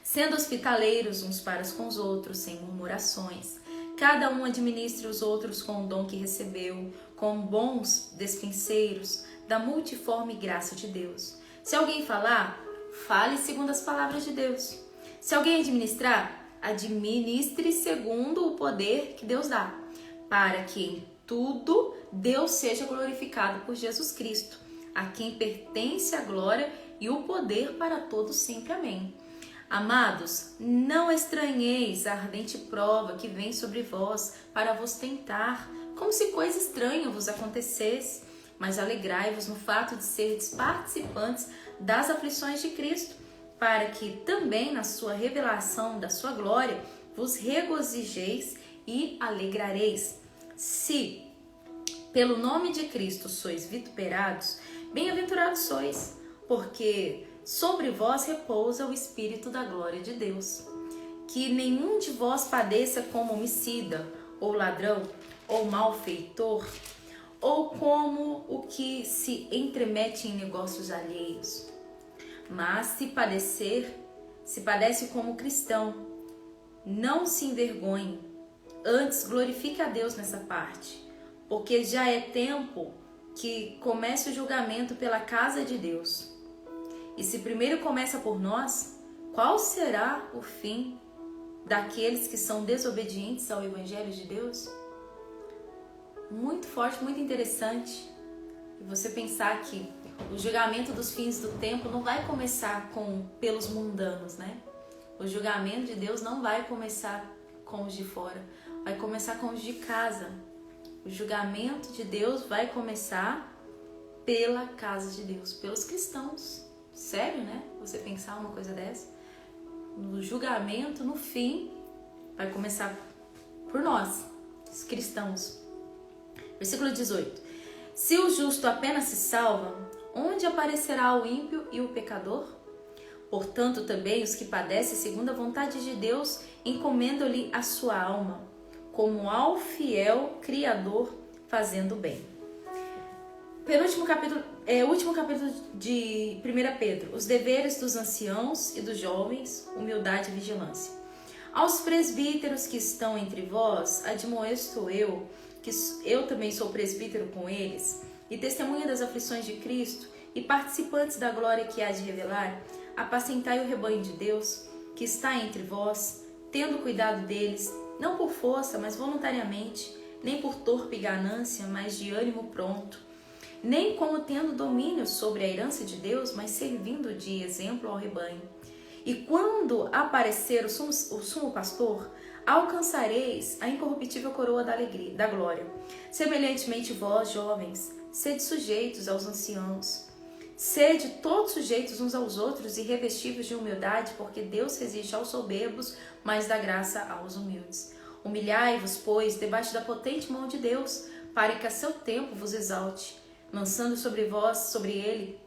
Sendo hospitaleiros uns para com os outros, sem murmurações. Cada um administre os outros com o dom que recebeu, com bons despenseiros da multiforme graça de Deus. Se alguém falar, fale segundo as palavras de Deus. Se alguém administrar, administre segundo o poder que Deus dá, para que em tudo Deus seja glorificado por Jesus Cristo, a quem pertence a glória e o poder para todos sempre. Amém. Amados, não estranheis a ardente prova que vem sobre vós para vos tentar, como se coisa estranha vos acontecesse, mas alegrai-vos no fato de serdes participantes das aflições de Cristo, para que também na sua revelação da sua glória vos regozijeis e alegrareis. Se pelo nome de Cristo sois vituperados, bem-aventurados sois, porque sobre vós repousa o Espírito da glória de Deus. Que nenhum de vós padeça como homicida, ou ladrão, ou malfeitor, ou como o que se entremete em negócios alheios. Mas se padece como cristão, não se envergonhe, antes glorifique a Deus nessa parte, porque já é tempo que comece o julgamento pela casa de Deus. E se primeiro começa por nós, qual será o fim daqueles que são desobedientes ao Evangelho de Deus? Muito forte, muito interessante. E você pensar que o julgamento dos fins do tempo não vai começar pelos mundanos, né? O julgamento de Deus não vai começar com os de fora, vai começar com os de casa. O julgamento de Deus vai começar pela casa de Deus, pelos cristãos. Sério, né? Você pensar uma coisa dessa? No julgamento, no fim, vai começar por nós, os cristãos. Versículo 18. Se o justo apenas se salva, onde aparecerá o ímpio e o pecador? Portanto, também os que padecem segundo a vontade de Deus encomendam-lhe a sua alma, como ao fiel Criador, fazendo bem. Último capítulo de 1 Pedro. Os deveres dos anciãos e dos jovens, humildade e vigilância. Aos presbíteros que estão entre vós, admoesto eu, que eu também sou presbítero com eles, e testemunha das aflições de Cristo, e participantes da glória que há de revelar, apacentai o rebanho de Deus, que está entre vós, tendo cuidado deles, não por força, mas voluntariamente, nem por torpe ganância, mas de ânimo pronto, nem como tendo domínio sobre a herança de Deus, mas servindo de exemplo ao rebanho. E quando aparecer o sumo pastor, alcançareis a incorruptível coroa da alegria, da glória. Semelhantemente vós, jovens, sede sujeitos aos anciãos. Sede todos sujeitos uns aos outros e revestidos de humildade, porque Deus resiste aos soberbos, mas dá graça aos humildes. Humilhai-vos, pois, debaixo da potente mão de Deus, para que a seu tempo vos exalte, lançando sobre vós, sobre ele,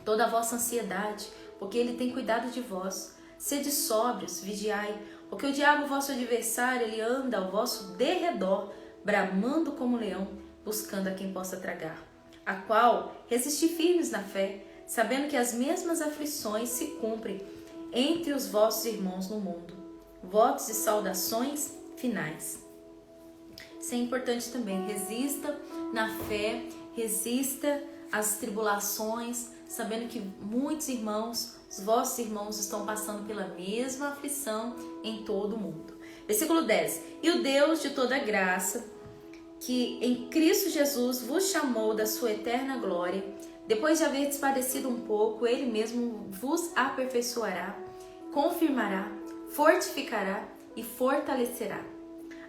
toda a vossa ansiedade, porque ele tem cuidado de vós. Sede sóbrios, vigiai, porque o diabo, vosso adversário, ele anda ao vosso derredor, bramando como leão, buscando a quem possa tragar. A qual resisti firmes na fé, sabendo que as mesmas aflições se cumprem entre os vossos irmãos no mundo. Votos e saudações finais. Isso é importante também. Resista na fé, resista às tribulações, sabendo que muitos irmãos, os vossos irmãos, estão passando pela mesma aflição em todo o mundo. Versículo 10. E o Deus de toda graça, que em Cristo Jesus vos chamou da sua eterna glória, depois de haver padecido um pouco, ele mesmo vos aperfeiçoará, confirmará, fortificará e fortalecerá.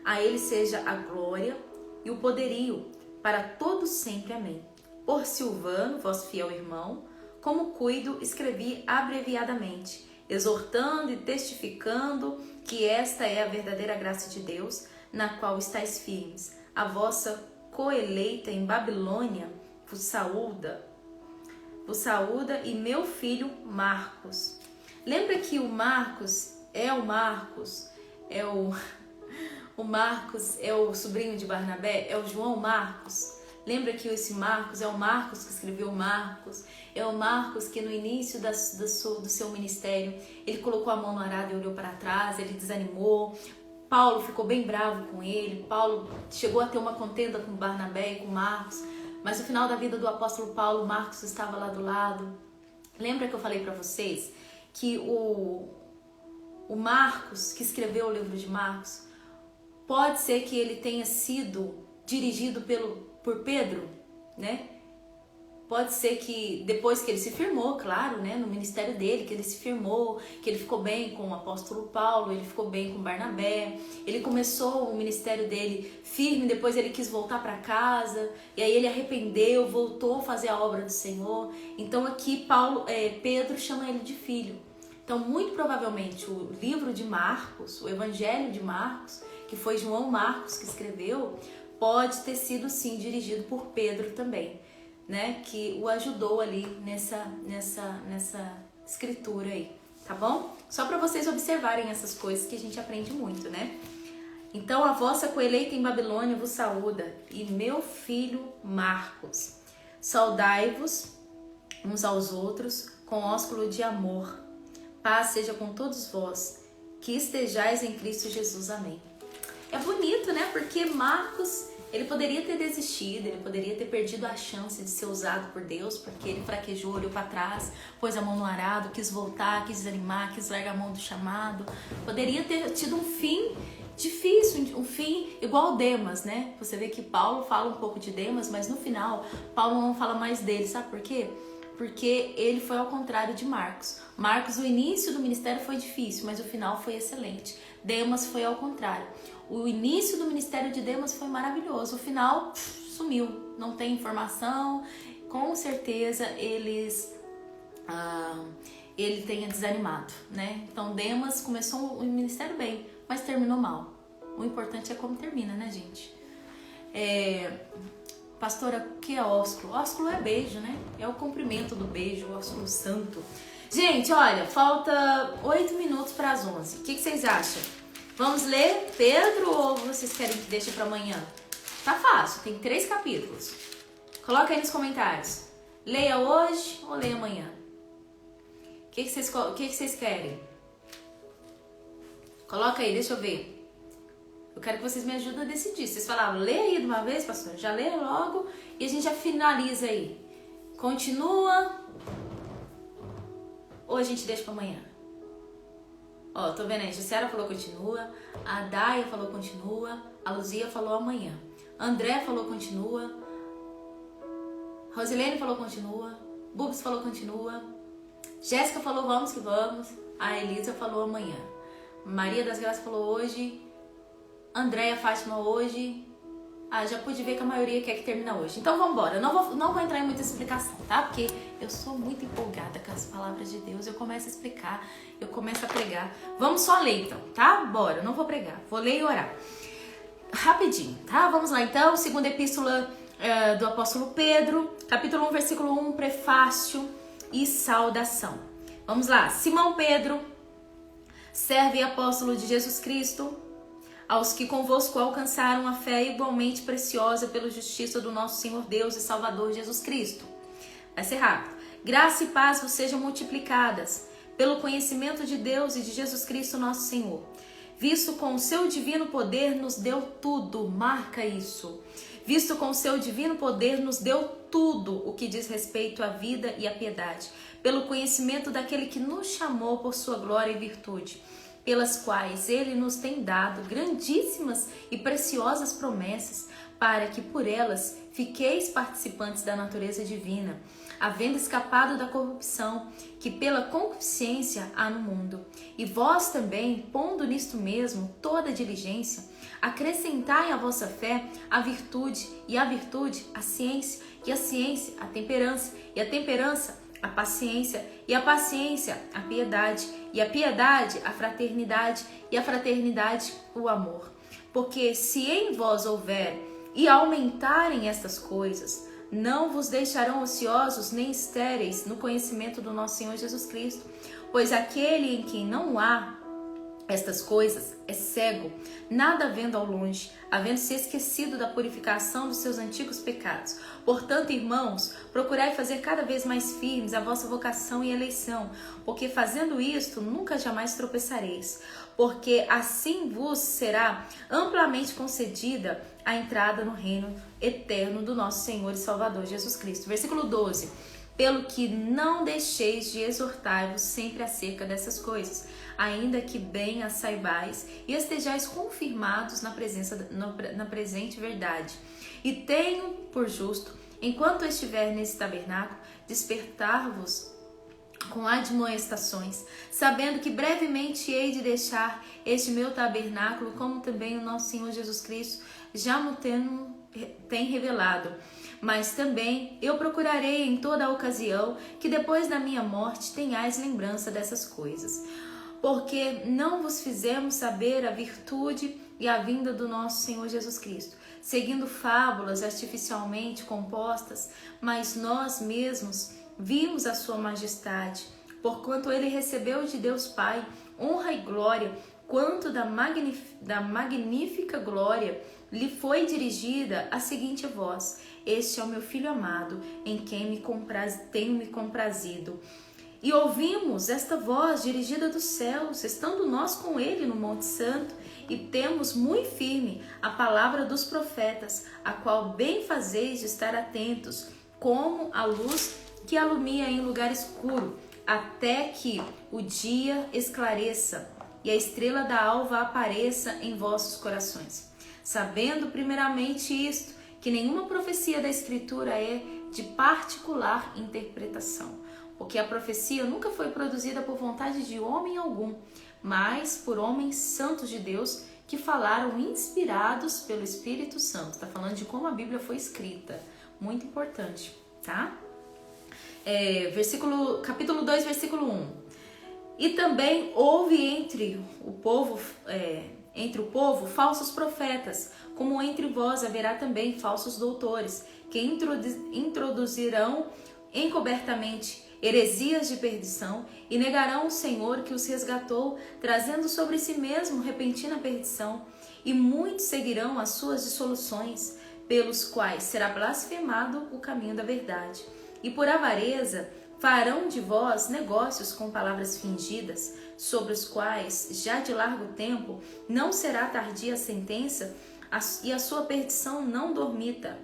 A ele seja a glória e o poderio para todos sempre. Amém. Por Silvano, vosso fiel irmão, como cuido, escrevi abreviadamente, exortando e testificando que esta é a verdadeira graça de Deus, na qual estáis firmes. A vossa coeleita em Babilônia vos saúda e meu filho Marcos. Lembra que o Marcos é o Marcos é o sobrinho de Barnabé, é o João Marcos. Lembra que esse Marcos é o Marcos que escreveu Marcos, é o Marcos que no início do seu ministério, ele colocou a mão no arado e olhou para trás, ele desanimou. Paulo ficou bem bravo com ele, Paulo chegou a ter uma contenda com Barnabé e com Marcos, mas no final da vida do apóstolo Paulo, Marcos estava lá do lado. Lembra que eu falei para vocês que o Marcos, que escreveu o livro de Marcos, pode ser que ele tenha sido dirigido por Pedro, né? Pode ser que depois que ele se firmou, claro, né, no ministério dele, que ele se firmou, que ele ficou bem com o apóstolo Paulo, ele ficou bem com Barnabé, ele começou o ministério dele firme, depois ele quis voltar para casa, e aí ele arrependeu, voltou a fazer a obra do Senhor. Então aqui Pedro chama ele de filho. Então muito provavelmente o livro de Marcos, o evangelho de Marcos, que foi João Marcos que escreveu, pode ter sido sim dirigido por Pedro também, né, que o ajudou ali nessa escritura aí, tá bom? Só para vocês observarem essas coisas que a gente aprende muito, né? Então a vossa coeleita em Babilônia vos saúda, e meu filho Marcos. Saudai-vos uns aos outros com ósculo de amor. Paz seja com todos vós, que estejais em Cristo Jesus. Amém. É bonito, né? Porque Marcos, ele poderia ter desistido, ele poderia ter perdido a chance de ser usado por Deus, porque ele fraquejou, olhou para trás, pôs a mão no arado, quis voltar, quis desanimar, quis largar a mão do chamado. Poderia ter tido um fim difícil, um fim igual Demas, né? Você vê que Paulo fala um pouco de Demas, mas no final, Paulo não fala mais dele, sabe por quê? Porque ele foi ao contrário de Marcos. Marcos, o início do ministério foi difícil, mas o final foi excelente. Demas foi ao contrário. O início do ministério de Demas foi maravilhoso. O final sumiu, não tem informação. Com certeza ele tenha desanimado, né? Então Demas começou o ministério bem, mas terminou mal. O importante é como termina, né, gente? Pastora, o que é ósculo? Ósculo é beijo, né? É o comprimento do beijo, o ósculo santo. Gente, olha, falta 8 minutos para as 11. O que vocês acham? Vamos ler Pedro ou vocês querem que deixe para amanhã? Tá fácil, tem 3 capítulos. Coloca aí nos comentários. Leia hoje ou leia amanhã? O que vocês querem? Coloca aí, deixa eu ver. Eu quero que vocês me ajudem a decidir. Vocês falaram, lê aí de uma vez, pastor? Já lê logo e a gente já finaliza aí. Continua ou a gente deixa pra amanhã? Ó, tô vendo aí, a Gisela falou continua, a Daia falou continua, a Luzia falou amanhã, André falou continua, Rosilene falou continua, Bubs falou continua, Jéssica falou vamos que vamos, a Elisa falou amanhã, Maria das Graças falou hoje, Andréia Fátima hoje. Já pude ver que a maioria quer que termine hoje. Então vamos embora. Não vou entrar em muita explicação, tá? Porque eu sou muito empolgada com as palavras de Deus. Eu começo a explicar, eu começo a pregar. Vamos só ler então, tá? Bora, não vou pregar. Vou ler e orar. Rapidinho, tá? Vamos lá então. Segunda epístola do apóstolo Pedro, capítulo 1, versículo 1, prefácio e saudação. Vamos lá. Simão Pedro, servo e apóstolo de Jesus Cristo, aos que convosco alcançaram a fé igualmente preciosa pela justiça do nosso Senhor Deus e Salvador Jesus Cristo. Vai ser rápido. Graça e paz vos sejam multiplicadas pelo conhecimento de Deus e de Jesus Cristo nosso Senhor, visto com o seu divino poder nos deu tudo, marca isso, visto com o seu divino poder nos deu tudo o que diz respeito à vida e à piedade, pelo conhecimento daquele que nos chamou por sua glória e virtude, pelas quais ele nos tem dado grandíssimas e preciosas promessas, para que por elas fiqueis participantes da natureza divina, havendo escapado da corrupção que pela concupiscência há no mundo. E vós também, pondo nisto mesmo toda diligência, acrescentai à vossa fé a virtude, e a virtude a ciência, e a ciência a temperança, e a temperança a paciência, e a paciência a piedade, e a piedade a fraternidade, e a fraternidade o amor. Porque se em vós houver e aumentarem estas coisas, não vos deixarão ociosos nem estéreis no conhecimento do nosso Senhor Jesus Cristo, pois aquele em quem não há estas coisas é cego, nada vendo ao longe, havendo se esquecido da purificação dos seus antigos pecados. Portanto, irmãos, procurai fazer cada vez mais firmes a vossa vocação e eleição, porque fazendo isto, nunca jamais tropeçareis, porque assim vos será amplamente concedida a entrada no reino eterno do nosso Senhor e Salvador Jesus Cristo. Versículo 12. Pelo que não deixeis de exortar-vos sempre acerca dessas coisas, ainda que bem as saibais e estejais confirmados na presente verdade. E tenho por justo, enquanto estiver nesse tabernáculo, despertar-vos com admoestações, sabendo que brevemente hei de deixar este meu tabernáculo, como também o nosso Senhor Jesus Cristo já me tem revelado. Mas também eu procurarei em toda a ocasião que depois da minha morte tenhais lembrança dessas coisas. Porque não vos fizemos saber a virtude e a vinda do nosso Senhor Jesus Cristo, seguindo fábulas artificialmente compostas, mas nós mesmos vimos a sua majestade, porquanto ele recebeu de Deus Pai honra e glória, quanto da magnífica glória lhe foi dirigida a seguinte voz: este é o meu Filho amado, em quem tenho me comprazido. E ouvimos esta voz dirigida dos céus, estando nós com ele no Monte Santo, e temos muito firme a palavra dos profetas, a qual bem fazeis de estar atentos, como a luz que alumia em lugar escuro, até que o dia esclareça e a estrela da alva apareça em vossos corações. Sabendo primeiramente isto, que nenhuma profecia da Escritura é de particular interpretação, porque a profecia nunca foi produzida por vontade de homem algum, mas por homens santos de Deus que falaram inspirados pelo Espírito Santo. Está falando de como a Bíblia foi escrita, muito importante, tá? Capítulo 2, versículo 1. E também houve entre o povo falsos profetas, como entre vós haverá também falsos doutores, que introduzirão encobertamente heresias de perdição e negarão o Senhor que os resgatou, trazendo sobre si mesmo repentina perdição, e muitos seguirão as suas dissoluções, pelos quais será blasfemado o caminho da verdade. E por avareza farão de vós negócios com palavras fingidas, sobre os quais já de largo tempo não será tardia a sentença, e a sua perdição não dormita.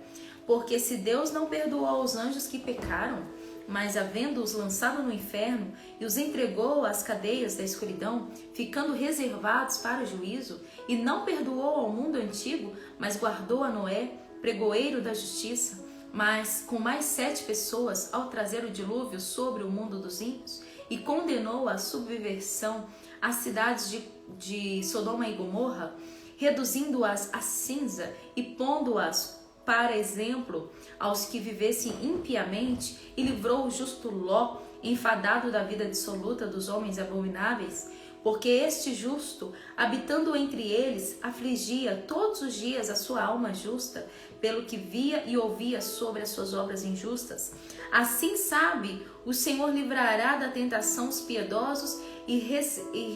Porque se Deus não perdoou aos anjos que pecaram, mas havendo-os lançado no inferno e os entregou às cadeias da escuridão, ficando reservados para o juízo, e não perdoou ao mundo antigo, mas guardou a Noé, pregoeiro da justiça, mas com mais 7 pessoas ao trazer o dilúvio sobre o mundo dos ímpios, e condenou à subversão as cidades de Sodoma e Gomorra, reduzindo-as a cinza e pondo-as para exemplo aos que vivessem impiamente, e livrou o justo Ló, enfadado da vida dissoluta dos homens abomináveis, porque este justo, habitando entre eles, afligia todos os dias a sua alma justa, pelo que via e ouvia sobre as suas obras injustas. Assim sabe, o Senhor livrará da tentação os piedosos e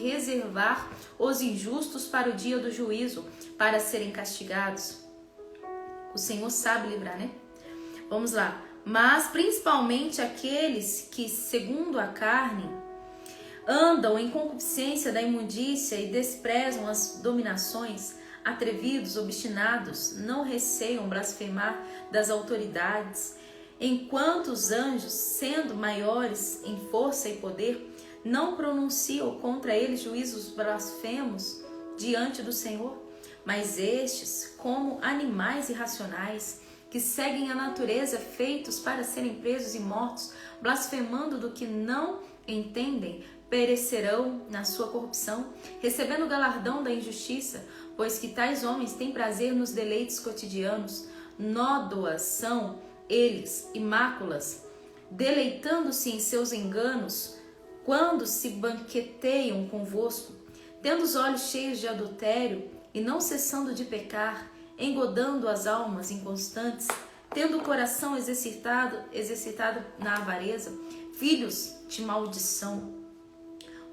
reservar os injustos para o dia do juízo, para serem castigados. O Senhor sabe livrar, né? Vamos lá. Mas principalmente aqueles que, segundo a carne, andam em concupiscência da imundícia e desprezam as dominações, atrevidos, obstinados, não receiam blasfemar das autoridades, enquanto os anjos, sendo maiores em força e poder, não pronunciam contra eles juízos blasfemos diante do Senhor. Mas estes, como animais irracionais, que seguem a natureza, feitos para serem presos e mortos, blasfemando do que não entendem, perecerão na sua corrupção, recebendo o galardão da injustiça, pois que tais homens têm prazer nos deleites cotidianos, nódoas são eles e máculas, deleitando-se em seus enganos, quando se banqueteiam convosco, tendo os olhos cheios de adultério, e não cessando de pecar, engodando as almas inconstantes, tendo o coração exercitado na avareza, filhos de maldição,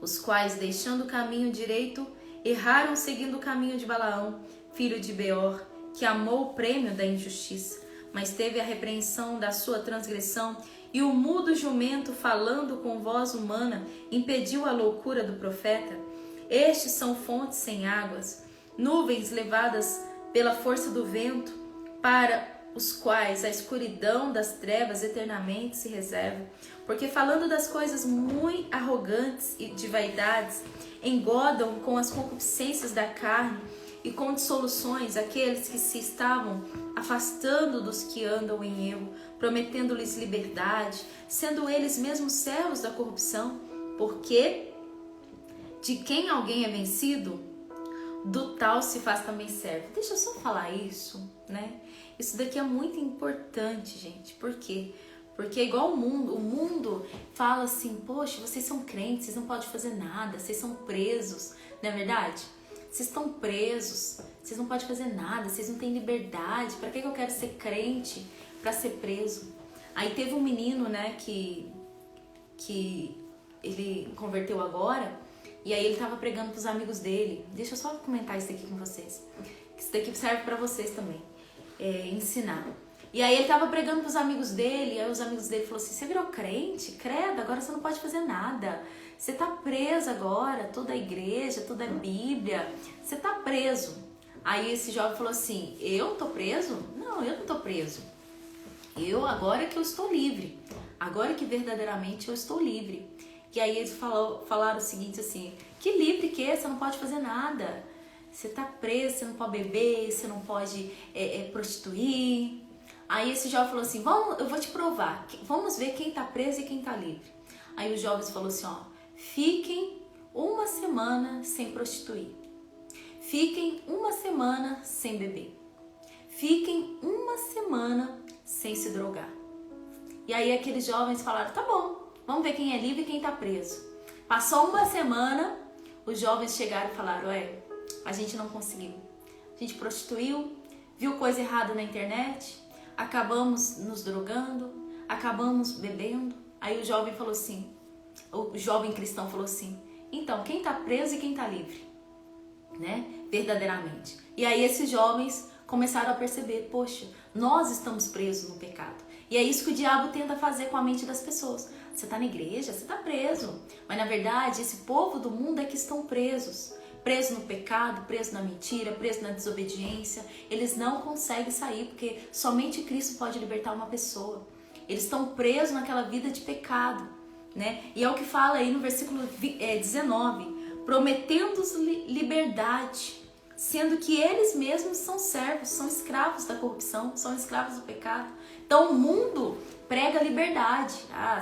os quais, deixando o caminho direito, erraram seguindo o caminho de Balaão, filho de Beor, que amou o prêmio da injustiça, mas teve a repreensão da sua transgressão, e o mudo jumento, falando com voz humana, impediu a loucura do profeta. Estes são fontes sem águas, nuvens levadas pela força do vento, para os quais a escuridão das trevas eternamente se reserva, porque falando das coisas muito arrogantes e de vaidades, engodam com as concupiscências da carne e com dissoluções aqueles que se estavam afastando dos que andam em erro, prometendo-lhes liberdade, sendo eles mesmos servos da corrupção, porque de quem alguém é vencido, do tal se faz também servo. Deixa eu só falar isso, né? Isso daqui é muito importante, gente. Por quê? Porque é igual o mundo fala assim, poxa, vocês são crentes, vocês não podem fazer nada, vocês são presos, não é verdade? Vocês estão presos, vocês não podem fazer nada, vocês não têm liberdade. Para que eu quero ser crente? Para ser preso. Aí teve um menino, né, que ele converteu agora, e aí ele tava pregando pros amigos dele. Deixa eu só comentar isso aqui com vocês. Isso daqui serve para vocês também, ensinar. E aí ele tava pregando pros amigos dele, e aí os amigos dele falaram assim, você virou crente? Credo, agora você não pode fazer nada. Você tá preso agora, toda a igreja, toda a Bíblia, você tá preso. Aí esse jovem falou assim, eu tô preso? Não, eu não tô preso. Agora que eu estou livre. Agora que verdadeiramente eu estou livre. E aí eles falaram o seguinte assim, que livre que é? Você não pode fazer nada. Você tá preso, você não pode beber, você não pode prostituir. Aí esse jovem falou assim, eu vou te provar, vamos ver quem tá preso e quem tá livre. Aí os jovens falaram assim, ó, fiquem uma semana sem prostituir. Fiquem uma semana sem beber. Fiquem uma semana sem se drogar. E aí aqueles jovens falaram, tá bom, vamos ver quem é livre e quem tá preso. Passou uma semana, os jovens chegaram e falaram, a gente não conseguiu. A gente prostituiu, viu coisa errada na internet, acabamos nos drogando, acabamos bebendo. Aí o jovem falou assim, o jovem cristão falou assim, então, quem tá preso e quem tá livre? Né? Verdadeiramente. E aí esses jovens começaram a perceber, poxa, nós estamos presos no pecado. E é isso que o diabo tenta fazer com a mente das pessoas. Você tá na igreja, você tá preso. Mas na verdade, esse povo do mundo é que estão presos. preso no pecado, preso na mentira, preso na desobediência. Eles não conseguem sair, porque somente Cristo pode libertar uma pessoa. Eles estão presos naquela vida de pecado, né? E é o que fala aí no versículo 19, prometendo-os liberdade, sendo que eles mesmos são servos, são escravos da corrupção, são escravos do pecado. Então o mundo prega liberdade.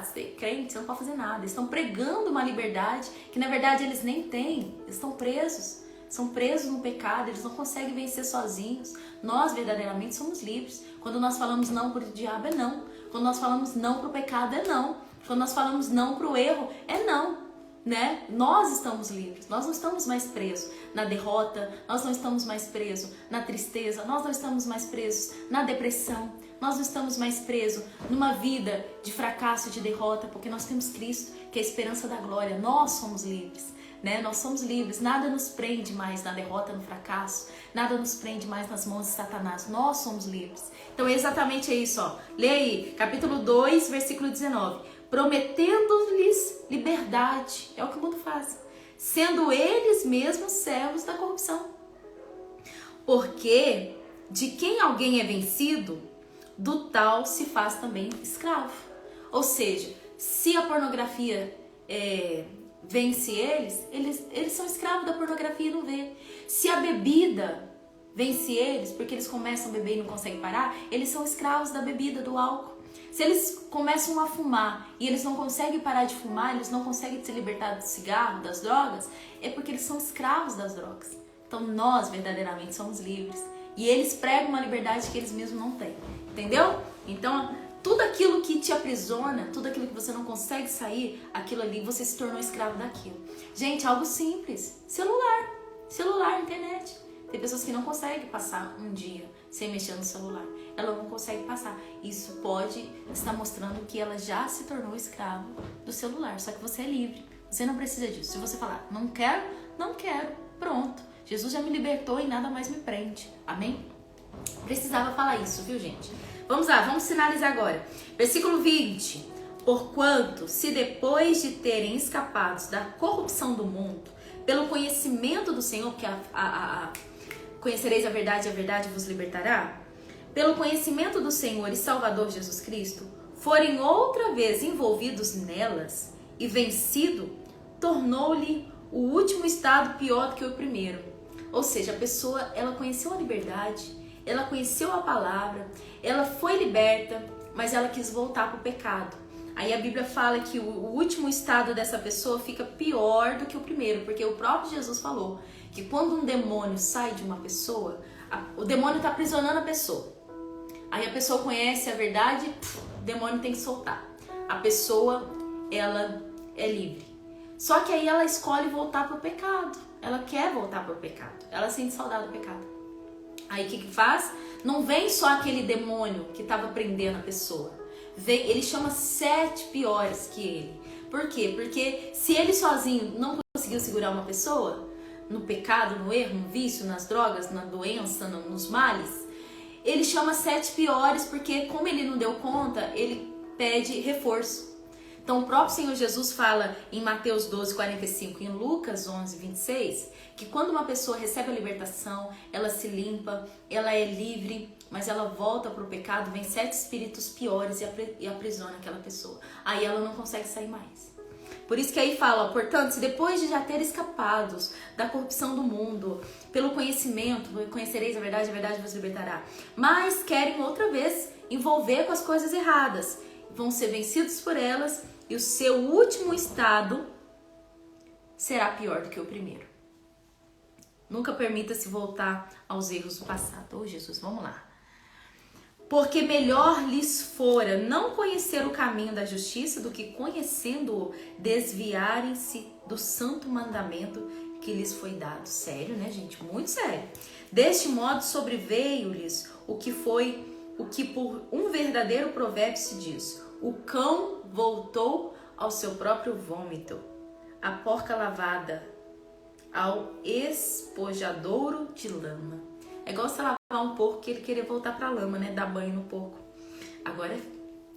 Você é crente, você não pode fazer nada. Eles estão pregando uma liberdade que na verdade eles nem têm. Eles estão presos. São presos no pecado, eles não conseguem vencer sozinhos. Nós verdadeiramente somos livres. Quando nós falamos não para o diabo, é não. Quando nós falamos não para o pecado, é não. Quando nós falamos não para o erro, é não. Né? Nós estamos livres, nós não estamos mais presos na derrota, nós não estamos mais presos na tristeza, nós não estamos mais presos na depressão, nós não estamos mais presos numa vida de fracasso, de derrota, porque nós temos Cristo, que é a esperança da glória. Nós somos livres, né? Nós somos livres, nada nos prende mais na derrota, no fracasso, nada nos prende mais nas mãos de Satanás. Nós somos livres. Então é exatamente isso, ó. Lê aí, capítulo 2, versículo 19. Prometendo-lhes liberdade, é o que o mundo faz, sendo eles mesmos servos da corrupção. Porque de quem alguém é vencido, do tal se faz também escravo. Ou seja, se a pornografia vence eles são escravos da pornografia e não vê. Se a bebida vence eles, porque eles começam a beber e não conseguem parar, eles são escravos da bebida, do álcool. Se eles começam a fumar e eles não conseguem parar de fumar, eles não conseguem se libertar do cigarro, das drogas, é porque eles são escravos das drogas. Então nós verdadeiramente somos livres. E eles pregam uma liberdade que eles mesmos não têm. Entendeu? Então tudo aquilo que te aprisiona, tudo aquilo que você não consegue sair, aquilo ali você se tornou escravo daquilo. Gente, algo simples. Celular, internet. Tem pessoas que não conseguem passar um dia sem mexer no celular. Ela não consegue passar. Isso pode estar mostrando que ela já se tornou escravo do celular. Só que você é livre. Você não precisa disso. Se você falar, não quero, não quero. Pronto. Jesus já me libertou e nada mais me prende. Amém? Precisava falar isso, viu, gente? Vamos lá, vamos finalizar agora. Versículo 20. Porquanto, se depois de terem escapado da corrupção do mundo, pelo conhecimento do Senhor, porque conhecereis a verdade vos libertará. Pelo conhecimento do Senhor e Salvador Jesus Cristo, forem outra vez envolvidos nelas e vencido, tornou-lhe o último estado pior do que o primeiro. Ou seja, a pessoa, ela conheceu a liberdade, ela conheceu a palavra, ela foi liberta, mas ela quis voltar para o pecado. Aí a Bíblia fala que o último estado dessa pessoa fica pior do que o primeiro, porque o próprio Jesus falou que quando um demônio sai de uma pessoa, o demônio está aprisionando a pessoa. Aí a pessoa conhece a verdade, o demônio tem que soltar. A pessoa, ela é livre. Só que aí ela escolhe voltar para o pecado. Ela quer voltar para o pecado. Ela sente saudade do pecado. Aí o que faz? Não vem só aquele demônio que estava prendendo a pessoa. Ele chama 7 piores que ele. Por quê? Porque se ele sozinho não conseguiu segurar uma pessoa no pecado, no erro, no vício, nas drogas, na doença, nos males, ele chama 7 piores porque como ele não deu conta, ele pede reforço. Então o próprio Senhor Jesus fala em Mateus 12:45 e em Lucas 11:26 que quando uma pessoa recebe a libertação, ela se limpa, ela é livre, mas ela volta para o pecado, vem 7 espíritos piores e aprisiona aquela pessoa. Aí ela não consegue sair mais. Por isso que aí fala, portanto, se depois de já ter escapados da corrupção do mundo, pelo conhecimento, conhecereis a verdade vos libertará, mas querem outra vez envolver com as coisas erradas, vão ser vencidos por elas e o seu último estado será pior do que o primeiro. Nunca permita-se voltar aos erros do passado. Ô Jesus, vamos lá. Porque melhor lhes fora não conhecer o caminho da justiça do que conhecendo-o desviarem-se do santo mandamento que lhes foi dado. Sério, né, gente? Muito sério. Deste modo sobreveio-lhes o que por um verdadeiro provérbio se diz: o cão voltou ao seu próprio vômito, a porca lavada ao espojadouro de lama. É igual você lavar um porco que ele querer voltar pra lama, né? Dar banho no porco. Agora,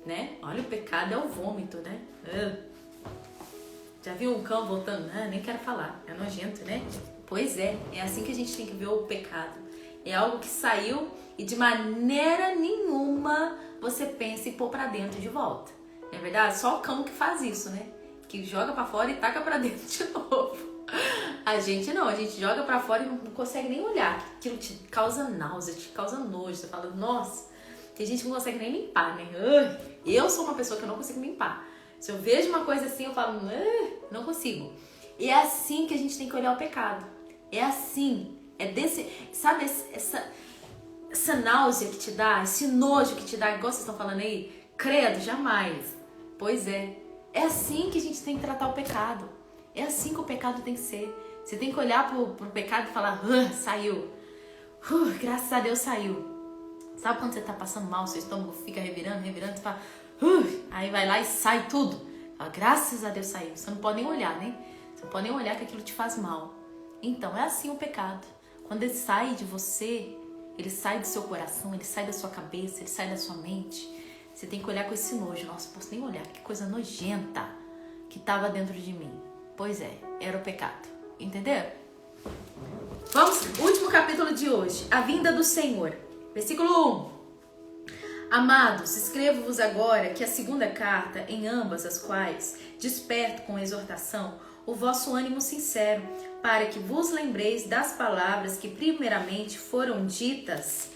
né? Olha, o pecado é o vômito, né? Já viu um cão voltando? Ah, nem quero falar, é nojento, né? Pois é assim que a gente tem que ver o pecado. É algo que saiu e de maneira nenhuma você pensa em pôr pra dentro de volta. Não é verdade? Só o cão que faz isso, né? Que joga pra fora e taca pra dentro de novo. A gente não, a gente joga pra fora e não consegue nem olhar. Aquilo te causa náusea, te causa nojo. Você fala, nossa, tem gente que não consegue nem limpar, né? Eu sou uma pessoa que eu não consigo limpar. Se eu vejo uma coisa assim, eu falo, não consigo. E é assim que a gente tem que olhar o pecado. É assim, é desse, sabe, essa náusea que te dá, esse nojo que te dá, igual vocês estão falando aí, credo, jamais. Pois é assim que a gente tem que tratar o pecado. É assim que o pecado tem que ser. Você tem que olhar pro pecado e falar, saiu. Graças a Deus saiu. Sabe quando você tá passando mal, seu estômago fica revirando, você fala, aí vai lá e sai tudo. Fala, graças a Deus saiu. Você não pode nem olhar, né? Você não pode nem olhar que aquilo te faz mal. Então, é assim o pecado. Quando ele sai de você, ele sai do seu coração, ele sai da sua cabeça, ele sai da sua mente. Você tem que olhar com esse nojo. Nossa, não posso nem olhar, que coisa nojenta que estava dentro de mim. Pois é, era o pecado. Entenderam? Vamos, último capítulo de hoje. A vinda do Senhor. Versículo 1. Amados, escrevo-vos agora que a segunda carta, em ambas as quais desperto com exortação o vosso ânimo sincero, para que vos lembreis das palavras que primeiramente foram ditas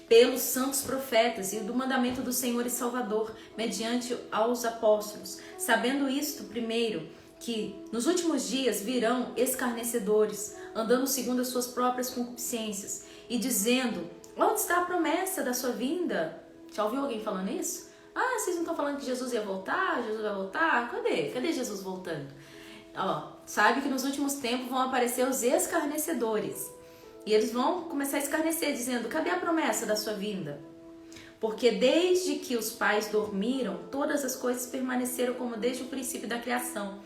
pelos santos profetas e do mandamento do Senhor e Salvador, mediante aos apóstolos, sabendo isto primeiro, que nos últimos dias virão escarnecedores, andando segundo as suas próprias concupiscências, e dizendo, onde está a promessa da sua vinda? Já ouviu alguém falando isso? Ah, vocês não estão falando que Jesus ia voltar? Jesus vai voltar? Cadê Jesus voltando? Ó, sabe que nos últimos tempos vão aparecer os escarnecedores. E eles vão começar a escarnecer, dizendo, cadê a promessa da sua vinda? Porque desde que os pais dormiram, todas as coisas permaneceram como desde o princípio da criação.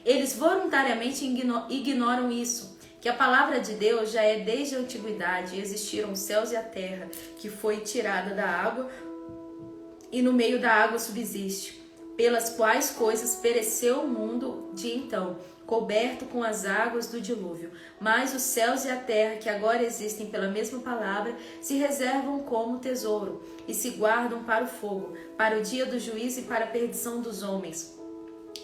Eles voluntariamente ignoram isso, que a palavra de Deus já é desde a antiguidade, e existiram os céus e a terra, que foi tirada da água, e no meio da água subsiste, pelas quais coisas pereceu o mundo de então, coberto com as águas do dilúvio. Mas os céus e a terra, que agora existem pela mesma palavra, se reservam como tesouro, e se guardam para o fogo, para o dia do juízo e para a perdição dos homens.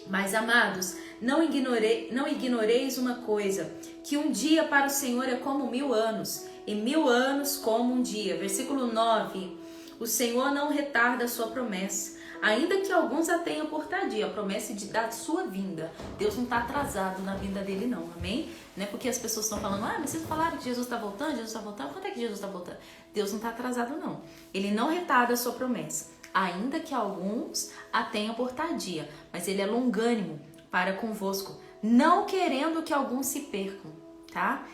Mas, amados, não ignoreis uma coisa, que um dia para o Senhor é como 1000 anos, e 1000 anos como um dia. Versículo 9. O Senhor não retarda a sua promessa, ainda que alguns a tenham por tardia, a promessa da sua vinda. Deus não está atrasado na vinda dele não, amém? Não é porque as pessoas estão falando, mas vocês falaram que Jesus está voltando, Jesus está voltando, quando é que Jesus está voltando? Deus não está atrasado não, ele não retarda a sua promessa, ainda que alguns a tenham por tardia, mas ele é longânimo para convosco, não querendo que alguns se percam, tá?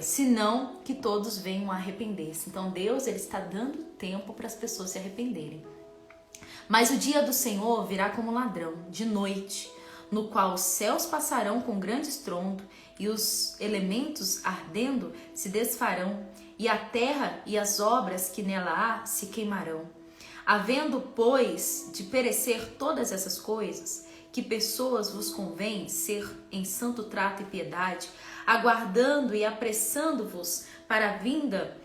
Senão que todos venham a arrepender-se. Então Deus, ele está dando tempo para as pessoas se arrependerem. Mas o dia do Senhor virá como ladrão, de noite, no qual os céus passarão com grande estrondo, e os elementos ardendo se desfarão, e a terra e as obras que nela há se queimarão. Havendo, pois, de perecer todas essas coisas, que pessoas vos convém ser em santo trato e piedade, aguardando e apressando-vos para a vinda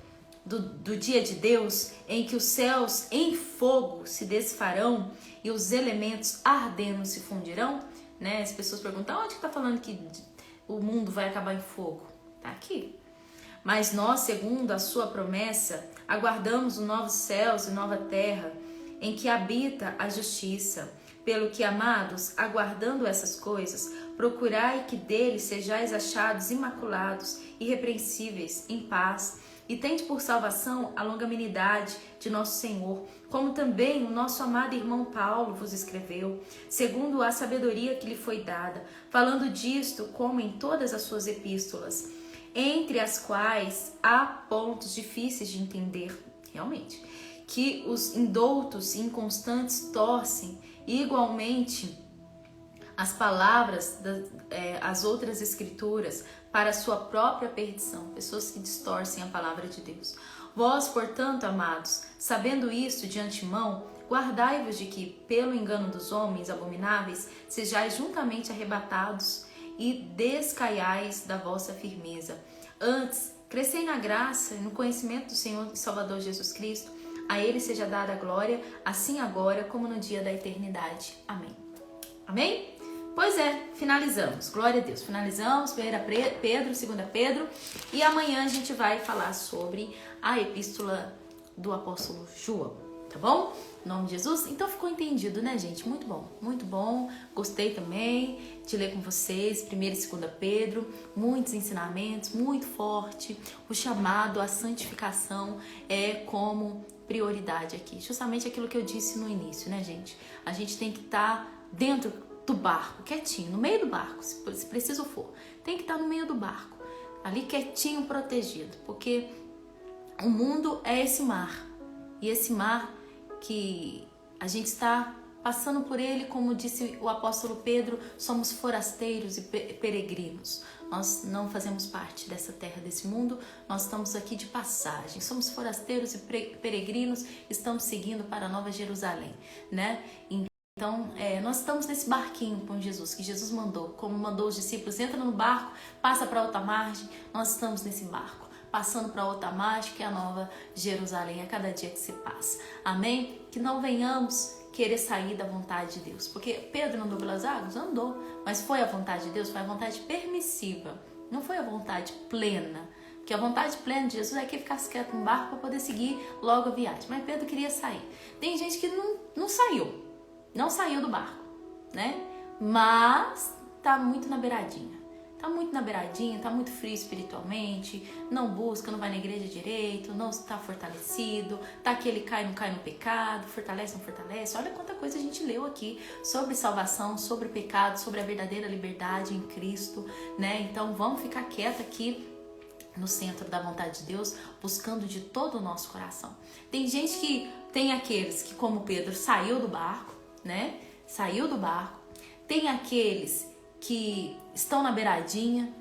do dia de Deus, em que os céus em fogo se desfarão e os elementos ardendo se fundirão, né? As pessoas perguntam, onde que está falando que o mundo vai acabar em fogo? Está aqui. Mas nós, segundo a sua promessa, aguardamos os novos céus e nova terra, em que habita a justiça. Pelo que, amados, aguardando essas coisas, procurai que deles sejais achados imaculados, irrepreensíveis, em paz, e tende por salvação a longanimidade de nosso Senhor, como também o nosso amado irmão Paulo vos escreveu, segundo a sabedoria que lhe foi dada, falando disto como em todas as suas epístolas, entre as quais há pontos difíceis de entender, realmente, que os indoutos e inconstantes torcem igualmente as palavras as outras escrituras para a sua própria perdição, pessoas que distorcem a palavra de Deus. Vós, portanto, amados, sabendo isto de antemão, guardai-vos de que, pelo engano dos homens abomináveis, sejais juntamente arrebatados e descaiais da vossa firmeza. Antes, crescei na graça e no conhecimento do Senhor e Salvador Jesus Cristo. A Ele seja dada a glória, assim agora como no dia da eternidade. Amém. Amém? Pois é, finalizamos. Glória a Deus. Finalizamos 1 Pedro, 2 Pedro. E amanhã a gente vai falar sobre a epístola do apóstolo João. Tá bom? Em nome de Jesus. Então ficou entendido, né, gente? Muito bom. Muito bom. Gostei também de ler com vocês 1 e 2 Pedro. Muitos ensinamentos, muito forte. O chamado à santificação é como prioridade aqui. Justamente aquilo que eu disse no início, né, gente? A gente tem que estar dentro do barco, quietinho, no meio do barco, se preciso for. Tem que estar no meio do barco, ali quietinho, protegido, porque o mundo é esse mar. E esse mar que a gente está passando por ele, como disse o apóstolo Pedro, somos forasteiros e peregrinos. Nós não fazemos parte dessa terra, desse mundo, nós estamos aqui de passagem. Somos forasteiros e peregrinos, estamos seguindo para a Nova Jerusalém, né? Então, nós estamos nesse barquinho com Jesus, que Jesus mandou, como mandou os discípulos, entra no barco, passa para outra margem, nós estamos nesse barco, passando para outra margem, que é a Nova Jerusalém, a cada dia que se passa. Amém? Que não venhamos querer sair da vontade de Deus, porque Pedro andou pelas águas? Andou, mas foi a vontade de Deus? Foi a vontade permissiva, não foi a vontade plena. Porque a vontade plena de Jesus é que ele ficasse quieto no barco para poder seguir logo a viagem. Mas Pedro queria sair. Tem gente que não saiu. Não saiu do barco, né? Mas tá muito na beiradinha. Tá muito na beiradinha, tá muito frio espiritualmente, não busca, não vai na igreja direito, não está fortalecido, tá que ele cai, não cai no pecado, fortalece, não fortalece. Olha quanta coisa a gente leu aqui sobre salvação, sobre pecado, sobre a verdadeira liberdade em Cristo, né? Então vamos ficar quieto aqui no centro da vontade de Deus, buscando de todo o nosso coração. Tem gente que, tem aqueles que, como Pedro, saiu do barco, né? Saiu do barco. Tem aqueles que estão na beiradinha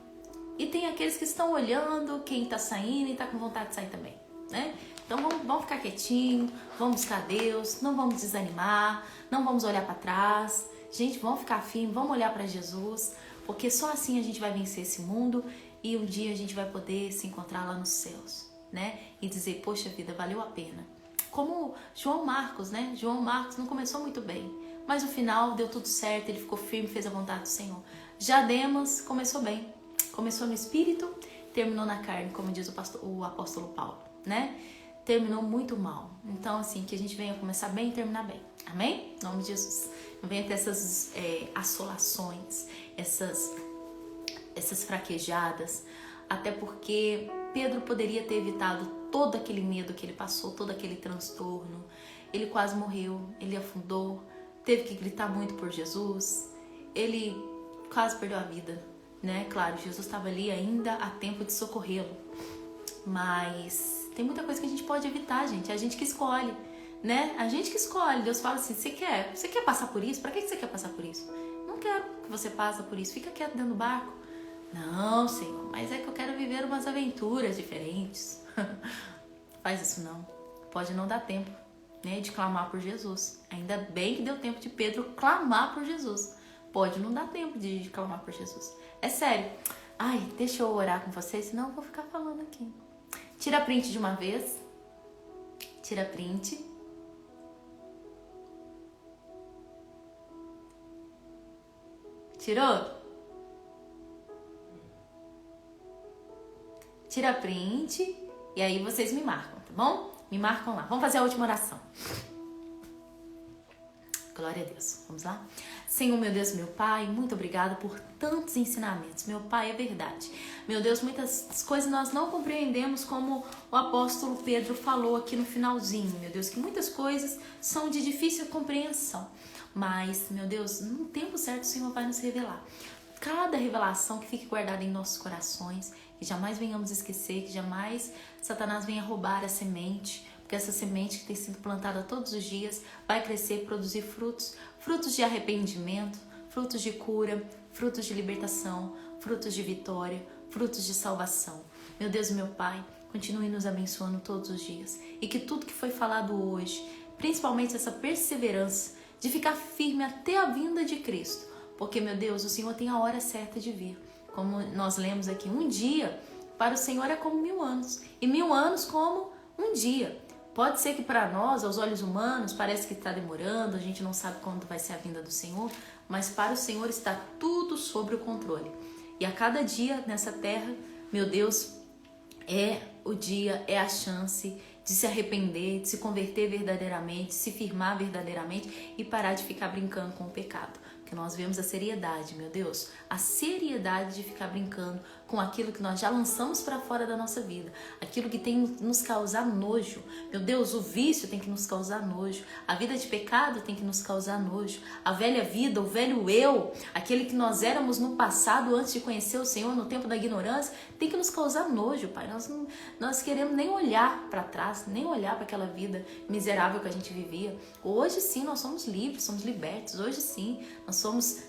e tem aqueles que estão olhando quem tá saindo e tá com vontade de sair também, né? Então vamos ficar quietinho, vamos buscar Deus, não vamos desanimar, não vamos olhar para trás. Gente, vamos ficar firme, vamos olhar para Jesus, porque só assim a gente vai vencer esse mundo e um dia a gente vai poder se encontrar lá nos céus, né? E dizer, poxa vida, valeu a pena. Como João Marcos, né? João Marcos não começou muito bem, mas no final deu tudo certo, ele ficou firme, fez a vontade do Senhor. Já Demas começou bem, começou no espírito, terminou na carne, como diz o apóstolo Paulo, né? Terminou muito mal. Então, assim, que a gente venha começar bem e terminar bem. Amém? Em nome de Jesus. Não venha ter essas assolações, essas fraquejadas, até porque Pedro poderia ter evitado todo aquele medo que ele passou, todo aquele transtorno. Ele quase morreu, ele afundou, teve que gritar muito por Jesus, ele quase perdeu a vida, né? Claro, Jesus estava ali ainda a tempo de socorrê-lo, mas tem muita coisa que a gente pode evitar, gente, é a gente que escolhe, né? A gente que escolhe. Deus fala assim, você quer passar por isso? Pra que você quer passar por isso? Não quero que você passe por isso, fica quieto dentro do barco. Não, Senhor, mas é que eu quero viver umas aventuras diferentes. Faz isso não. Pode não dar tempo, né, de clamar por Jesus. Ainda bem que deu tempo de Pedro clamar por Jesus. Pode não dar tempo de clamar por Jesus. É sério. Ai, deixa eu orar com vocês, senão eu vou ficar falando aqui. Tira print de uma vez. Tira print. Tirou? Tira print e aí vocês me marcam, tá bom? Me marcam lá. Vamos fazer a última oração. Glória a Deus. Vamos lá? Senhor, meu Deus, meu Pai, muito obrigada por tantos ensinamentos. Meu Pai, é verdade. Meu Deus, muitas coisas nós não compreendemos, como o apóstolo Pedro falou aqui no finalzinho. Meu Deus, que muitas coisas são de difícil compreensão. Mas, meu Deus, no tempo certo o Senhor vai nos revelar. Cada revelação que fique guardada em nossos corações, que jamais venhamos esquecer, que jamais Satanás venha roubar a semente, porque essa semente que tem sido plantada todos os dias vai crescer, produzir frutos, frutos de arrependimento, frutos de cura, frutos de libertação, frutos de vitória, frutos de salvação. Meu Deus e meu Pai, continue nos abençoando todos os dias e que tudo que foi falado hoje principalmente essa perseverança de ficar firme até a vinda de Cristo. Porque, meu Deus, o Senhor tem a hora certa de vir. Como nós lemos aqui, um dia para o Senhor é como 1000 anos, e 1000 anos como um dia. Pode ser que para nós, aos olhos humanos, parece que está demorando, a gente não sabe quando vai ser a vinda do Senhor, mas para o Senhor está tudo sob o controle. E a cada dia nessa terra, meu Deus, é o dia, é a chance de se arrepender, de se converter verdadeiramente, de se firmar verdadeiramente e parar de ficar brincando com o pecado. Porque nós vemos a seriedade, meu Deus, a seriedade de ficar brincando com aquilo que nós já lançamos para fora da nossa vida, aquilo que tem nos causar nojo. Meu Deus, o vício tem que nos causar nojo, a vida de pecado tem que nos causar nojo, a velha vida, o velho eu, aquele que nós éramos no passado antes de conhecer o Senhor, no tempo da ignorância, tem que nos causar nojo, Pai. Nós queremos nem olhar para trás, nem olhar para aquela vida miserável que a gente vivia. Hoje sim nós somos livres, somos libertos, hoje sim nós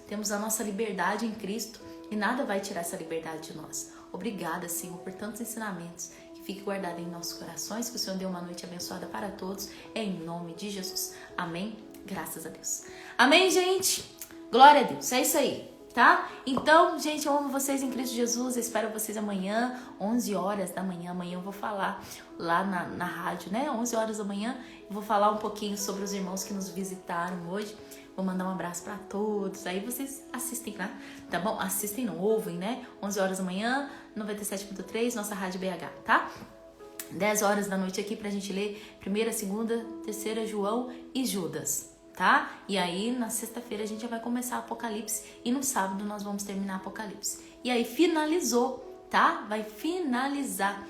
temos a nossa liberdade em Cristo e nada vai tirar essa liberdade de nós. Obrigada, Senhor, por tantos ensinamentos que fique guardado em nossos corações, que o Senhor dê uma noite abençoada para todos, em nome de Jesus. Amém? Graças a Deus. Amém, gente? Glória a Deus. É isso aí, tá? Então, gente, eu amo vocês em Cristo Jesus, eu espero vocês amanhã, 11 horas da manhã. Amanhã eu vou falar lá na rádio, né? 11 horas da manhã, eu vou falar um pouquinho sobre os irmãos que nos visitaram hoje. Vou mandar um abraço para todos. Aí vocês assistem lá, tá bom? Assistem, não ouvem, né? 11 horas da manhã, 97.3, nossa rádio BH, tá? 10 horas da noite aqui pra gente ler 1ª, 2ª, 3ª João e Judas, tá? E aí na sexta-feira a gente já vai começar Apocalipse e no sábado nós vamos terminar Apocalipse. E aí finalizou, tá? Vai finalizar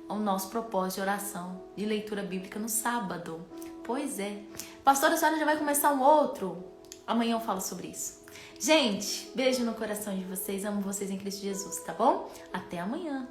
o nosso propósito de oração, de leitura bíblica no sábado. Pois é. Pastora, a senhora já vai começar um outro? Amanhã eu falo sobre isso. Gente, beijo no coração de vocês. Amo vocês em Cristo Jesus, tá bom? Até amanhã.